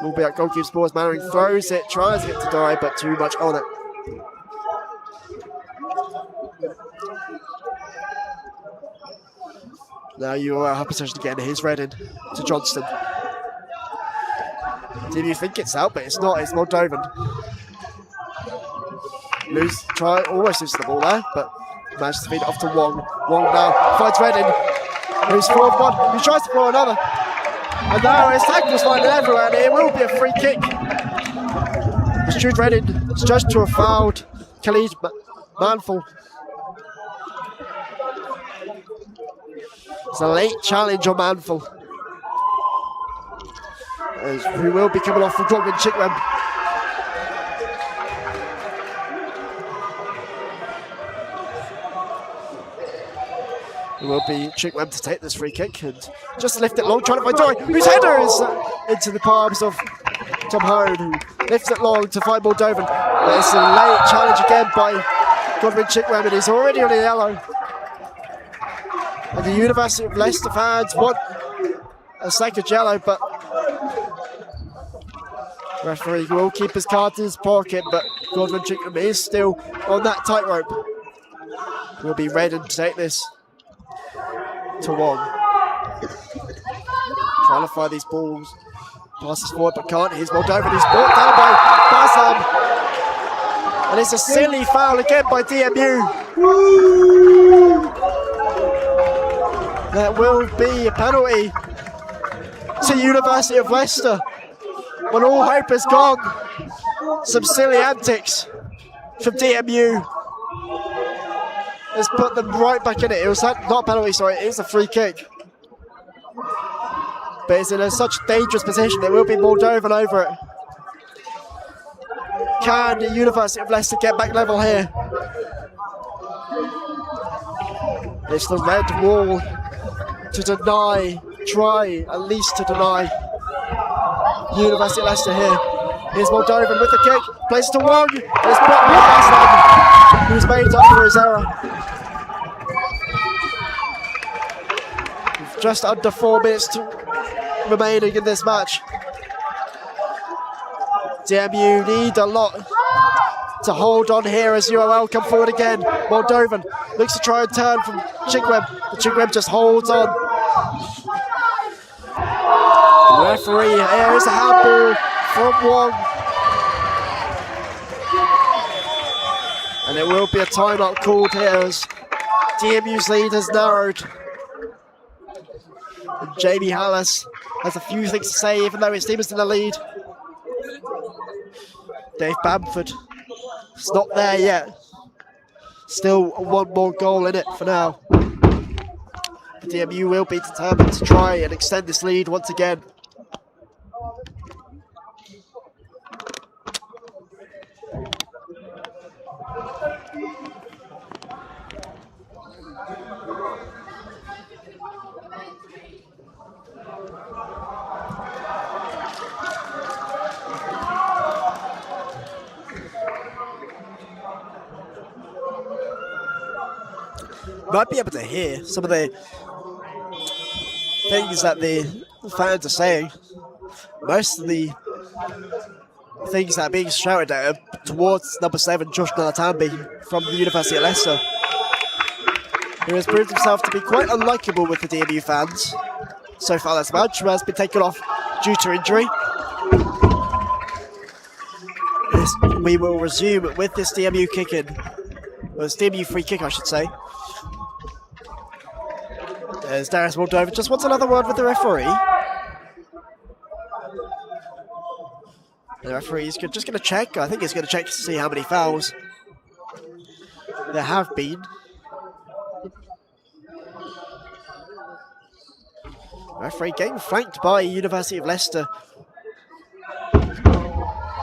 Will be at goalkeeper Sports. Mannering throws it, tries to get to Dore, but too much on it. Now you have possession again. Here's Redden to Johnston. Did you think it's out, but it's not. It's Moldovan. Almost loses the ball there, but manages to feed it off to Wong. Wong now finds Redden. Who's forward one. He tries to throw another. And now his tackle's finding everywhere, and it will be a free kick. As Jude Redden is judged to have fouled Khalid Manful. It's a late challenge on Manful. Who will be coming off for Godwin Chickwem. It will be Chickwem to take this free kick and just lift it long, trying to find Dory, whose header is into the palms of Tom Hone, who lifts it long to find Moldovan. But it's a late challenge again by Godwin Chickwem, and he's already on a yellow. And the University of Leicester fans want a second yellow, but referee will keep his card in his pocket, but Godwin Chickwem is still on that tightrope. Will be ready to take this to Wong. Trying to find these balls. Passes forward but can't. Here's Moldovan, who's brought down by Baslam. And it's a silly foul again by DMU. There will be a penalty to University of Leicester when all hope is gone. Some silly antics from DMU has put them right back in it. It was not a penalty, sorry, it is a free kick. But it's in such a dangerous position, it will be Moldovan over it. Can the University of Leicester get back level here? It's the red wall to try at least to deny University of Leicester here. Here's Moldovan with the kick, plays to Wong, and it's blocked by Baslam, who's made up for his error. With just under 4 minutes remaining in this match. DMU need a lot to hold on here as UOL come forward again. Moldovan looks to try and turn from Chickwem, but Chickwem just holds on. The referee, here is a handball from Wong. And it will be a timeout called here as DMU's lead has narrowed. And Jamie Hallis has a few things to say, even though his team is in the lead. Dave Bamford, it's not there yet. Still one more goal in it for now. DMU will be determined to try and extend this lead once again. might be able to hear some of the things that the fans are saying. Most of the things that are being shouted at him towards number 7, Josh Nalatambi from the University of Leicester, who has proved himself to be quite unlikable with the DMU fans so far this match, who has been taken off due to injury. We will resume with this DMU kick-in, well, this DMU free kick, I should say. There's Darius Moldova, just wants another word with the referee. The referee's just going to check. I think he's going to check to see how many fouls there have been. Referee getting flanked by University of Leicester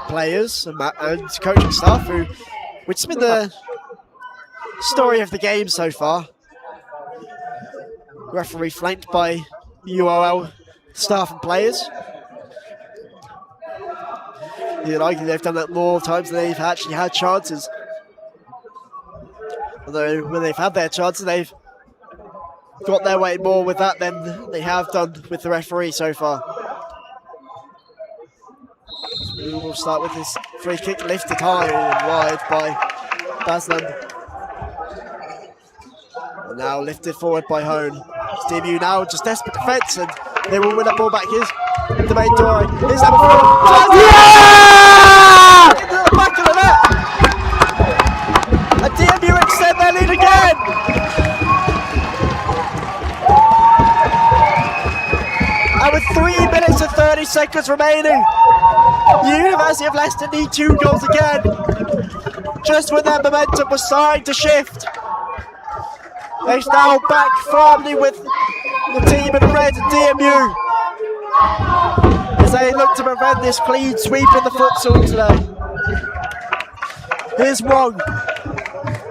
players and coaching staff, which has been the story of the game so far. Referee flanked by UOL staff and players. You'd argue they've done that more times than they've actually had chances. Although when they've had their chances, they've got their way more with that than they have done with the referee so far. So we will start with this free kick lifted high and wide by Baslam. And now lifted forward by Hone. DMU now just desperate defence, and they will win that ball back. Here's the main door. Here's number 4. Yeah! Into the back of the net. And DMU extend their lead again. And with 3 minutes and 30 seconds remaining, the University of Leicester need 2 goals again. Just when their momentum was starting to shift. They're now back firmly with the team in red and DMU as they look to prevent this clean sweep in the futsal today. Here's Wong.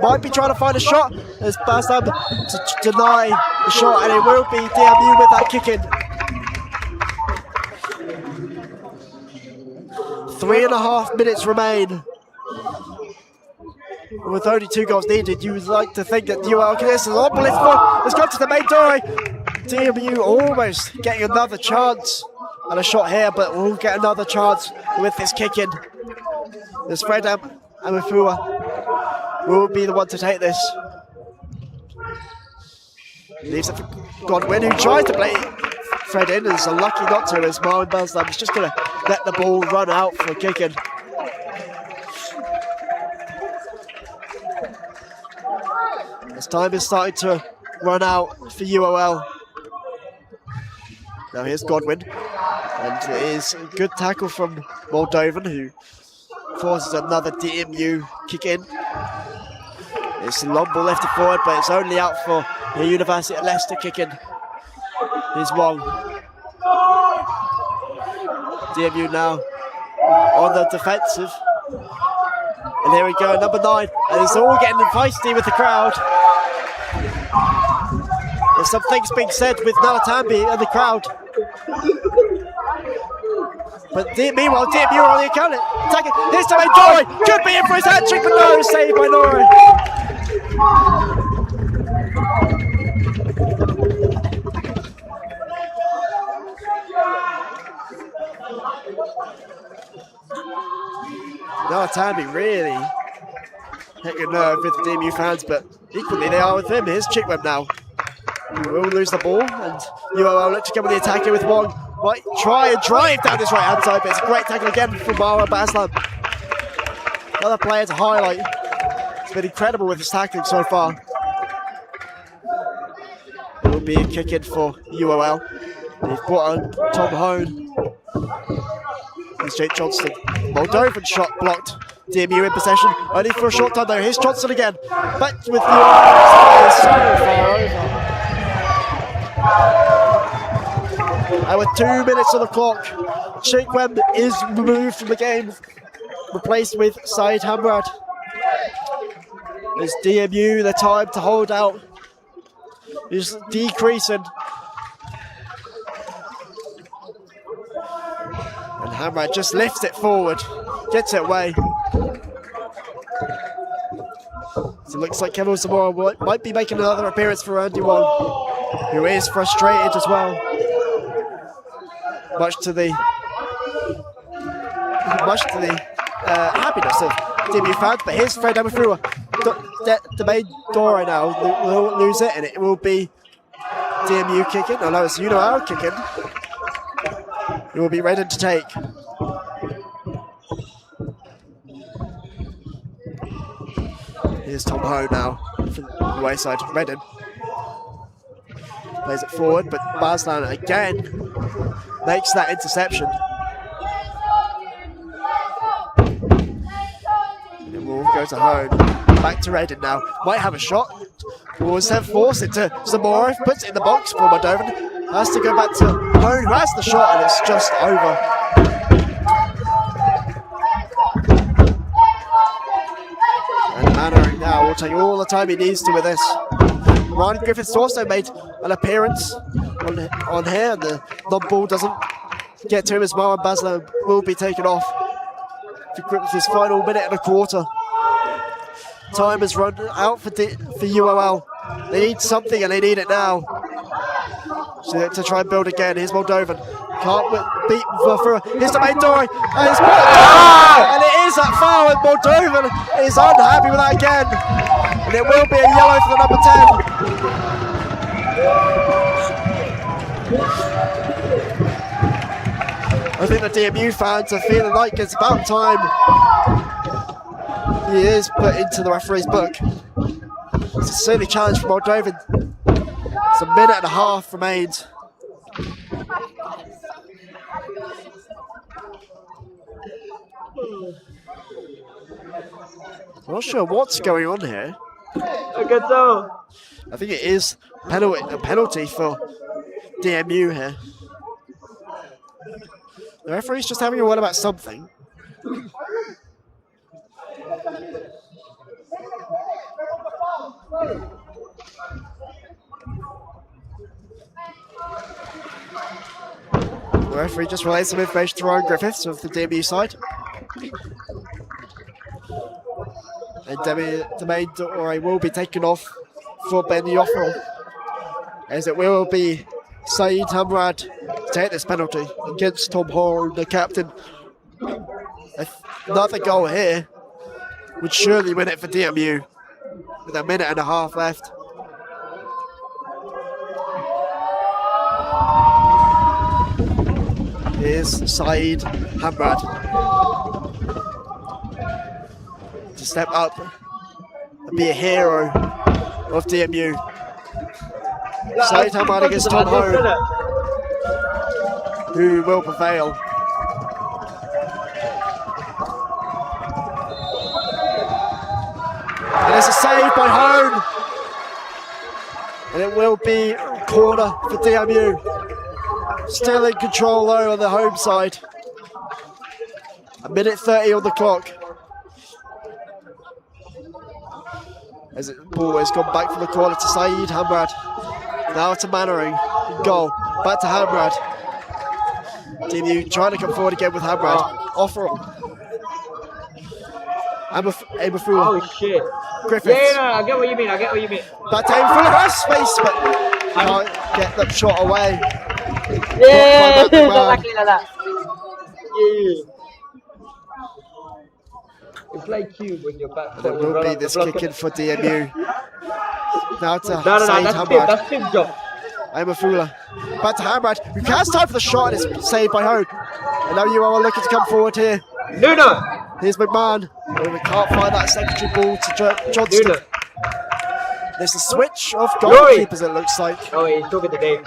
Might be trying to find a shot as Baslam to deny the shot, and it will be DMU with that kick in. 3.5 minutes remain. With only 2 goals needed, you would like to think that UL can this is on, but it's gone to the main door. DMU almost getting another chance and a shot here, but we'll get another chance with this kick in. This Fred Amafua will be the one to take this. Leaves it for Godwin, who tries to play Fred in, is unlucky not to, as Marlon Baslam is just going to let the ball run out for a kick in. As time is starting to run out for UOL. Now here's Godwin, and it is a good tackle from Moldovan, who forces another DMU kick in. It's a long ball lifted forward, but it's only out for the University of Leicester kick in. Here's Wong. DMU now on the defensive. And here we go, number 9, and it's all getting feisty with the crowd. There's some things being said with Nalatambi and the crowd. But meanwhile, DMU are on the account. Attacking. Here's the main Nori. Could be in for his hat-trick, but no, saved by Nori. Nalatambi really taking a nerve with the DMU fans, but equally they are with him. Here's Chickweb now. He will lose the ball, and UOL look to come with the attacker with Wong. Might try and drive down this right-hand side, but it's a great tackle again from Mara Baslam. Another player to highlight. It's been incredible with his tackling so far. It will be a kick in for UOL. They've brought on Tom Hone. Here's Jake Johnston. Moldovan shot blocked. DMU in possession. Only for a short time though. Here's Johnston again. Back with UOL. So far over. And with 2 minutes on the clock, Chikwem is removed from the game, replaced with Saeed Hamrad. It's DMU, the time to hold out is decreasing. And Hamrad just lifts it forward, gets it away. So it looks like Kevin Zamora might be making another appearance for round one, who is frustrated as well. Much to the happiness of DMU fans, but here's Fred Amafua. The main door right now will lose it, and it will be DMU kicking. Oh no, it's Unoao kicking. It will be ready to take. Here's Tom Ho now from the wayside. Redden plays it forward, but Barslan again makes that interception. It will go to Ho. Back to Redden now. Might have a shot. Will instead force it to Zamora. Puts it in the box for Moldovan. Has to go back to Ho, who has the shot, and it's just over. And Mannering now will take all the time he needs to with this. Ryan Griffiths also made an appearance on here, and the non-ball doesn't get to him as Marwan Basler will be taken off for Griffiths' final minute and a quarter. Time has run out for UOL. They need something, and they need it now. So to try and build again. Here's Moldovan. Can't beat Vafura. Here's the main door. And it's and it is that foul, and Moldovan is unhappy with that again. And it will be a yellow for the number 10. I think the DMU fans are feeling like it's about time he is put into the referee's book. It's a silly challenge for Moldovan. It's a minute and a half remains. I'm not sure what's going on here. I think it is a penalty for DMU here. The referee's just having a word about something. The referee just relayed some information to Ryan Griffiths of the DMU side. And Demi Dore will be taken off for Ben Yoffrel, as it will be Saeed Hamrad to take this penalty against Tom Horn, the captain. Another goal here would surely win it for DMU with a minute and a half left. Here's Saeed Hamrad to step up and be a hero of DMU. Saeed Hamrad against Tom Ho, who will prevail. And there's a save by Hone, and it will be corner for DMU. Still in control though on the home side. A minute 30 on the clock. As the ball has gone back from the corner to Saeed Hamrad. Now to Mannering. Goal. Back to Hamrad. DMU trying to come forward again with Hamrad. Offer him. Amafua. Oh shit. Griffiths. Yeah, no, I get what you mean. Back to him, full of space, but can't get that shot away. Yeah, exactly like that. Yeah. It's like you when you're back. There will be this kicking for DMU. Now to No, Saeed Hamrad. that's Tim's job. Amafula. Back to Hamrad, who has time for the shot and is saved by Hope. And now you are looking to come forward here. Nuno! Here's McMahon. Oh, we can't find that secondary ball to Johnston. Nuno. There's a switch of goalkeepers, it looks like. Oh, he's talking the game.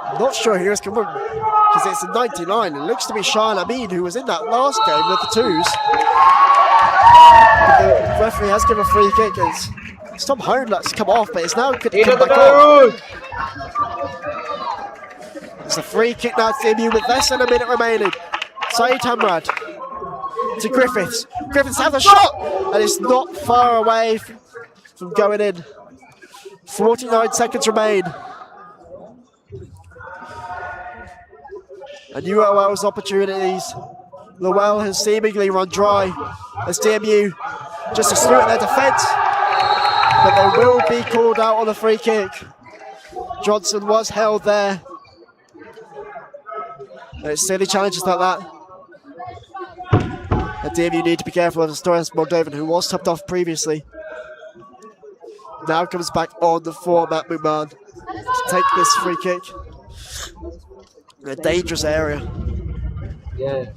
I'm not sure who has come on, because it's a 99. It looks to be Shah Amin, who was in that last game with the twos. But the referee has given a free kick. It's Tom Hone that's come off, but it's now going to come back on. It's a free kick now to DMU with less than a minute remaining. Saeed Hamrad to Griffiths. Griffiths has a shot, and it's not far away from going in. 49 seconds remain. And UOL's opportunities. The well has seemingly run dry as DMU just astute in their defence, but they will be called out on the free kick. Johnson was held there. And it's silly challenges like that. And DMU need to be careful of Storas Moldovan, who was topped off previously. Now comes back on for Matt McMahon to take this free kick. In a dangerous area. Yeah.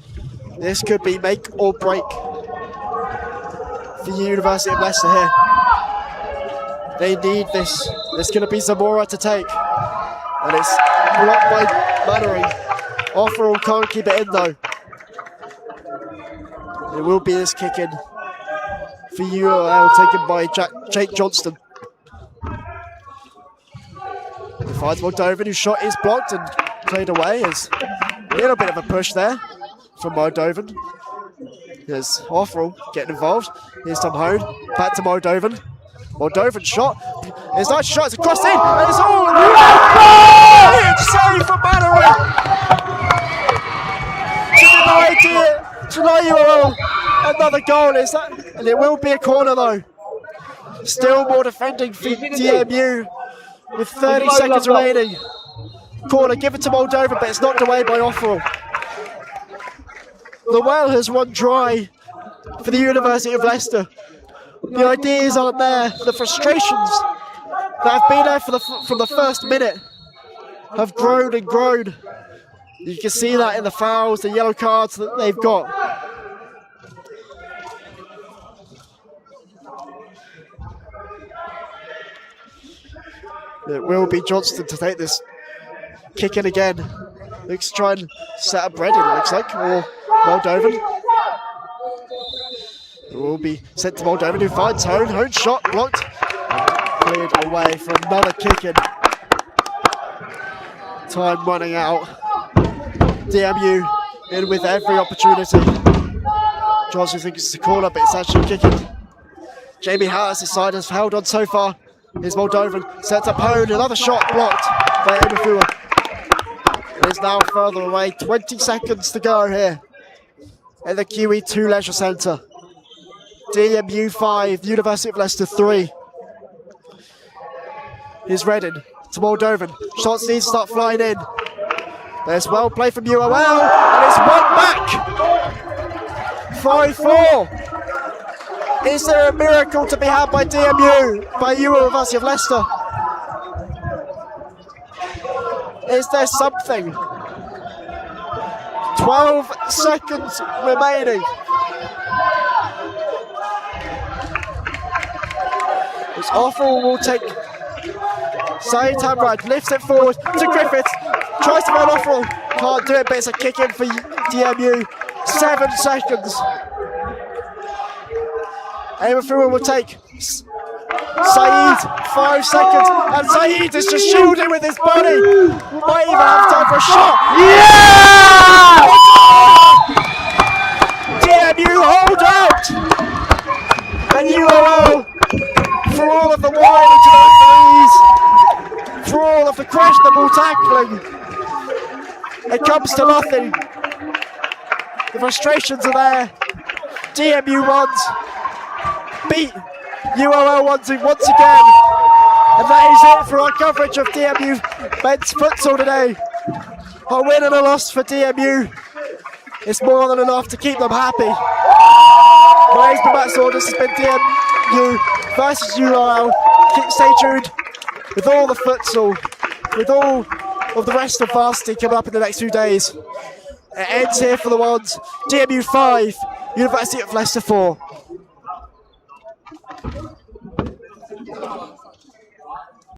This could be make or break for the University of Leicester here. They need this. There's going to be Zamora to take. And it's blocked by Mannering. Offerall can't keep it in though. It will be this kick in for UOL taken by Jake Johnston. He finds Moldovan, whose shot is blocked and played away. There's a little bit of a push there from Moldovan. Here's Offerall getting involved. Here's Tom Hone. Back to Moldovan. Moldovan shot. It's a nice shot. It's a cross in. And it's all. Huge save from Mannering. Tonight UOL. Another goal. Is that? And it will be a corner though. Still more defending for DMU with 30 seconds remaining. Corner, give it to Moldovan, but it's knocked away by Offerall. The well has run dry for the University of Leicester. The ideas aren't there. The frustrations that have been there from the first minute have grown and grown. You can see that in the fouls, the yellow cards that they've got. It will be Johnston to take this kick in again. Looks to try and set up Brendan, it looks like, or Moldovan. It will be sent to Moldovan, who finds Hone. Hone's shot blocked. Cleared away for another kick in. Time running out. DMU in with every opportunity. Johnson thinks it's a corner, but it's actually kicking. Jamie Harris' side has held on so far. Here's Moldovan, sets up Hone, another shot blocked by Emafua. It is now further away, 20 seconds to go here at the QE2 Leisure Centre. DMU 5, University of Leicester 3. Here's Reddin to Moldovan, shots need to start flying in. There's well play from UOL, and it's one back! 5-4. Is there a miracle to be had by DMU, by University of Leicester? Is there something? 12 seconds remaining. It's Offerall will take Saeed Hamrad, lifts it forward to Griffith, tries to run Offerall, can't do it, but it's a kick in for DMU. 7 seconds. Emafua will take Saeed, 5 seconds, and Saeed is just shielding with his body. Might even have time for a shot. Yeah! DMU hold out! And UOL, for all of the whining to the referees, for all of the questionable tackling, it comes to nothing. The frustrations are there. DMU wins. Beat UOL once again, and that is it for our coverage of DMU men's futsal today. A win and a loss for DMU. It's more than enough to keep them happy. My name's been Matt Saunders. This has been DMU versus UOL. Stay tuned with all the futsal, with all of the rest of varsity coming up in the next few days. It ends here for the ones. DMU 5, University of Leicester 4.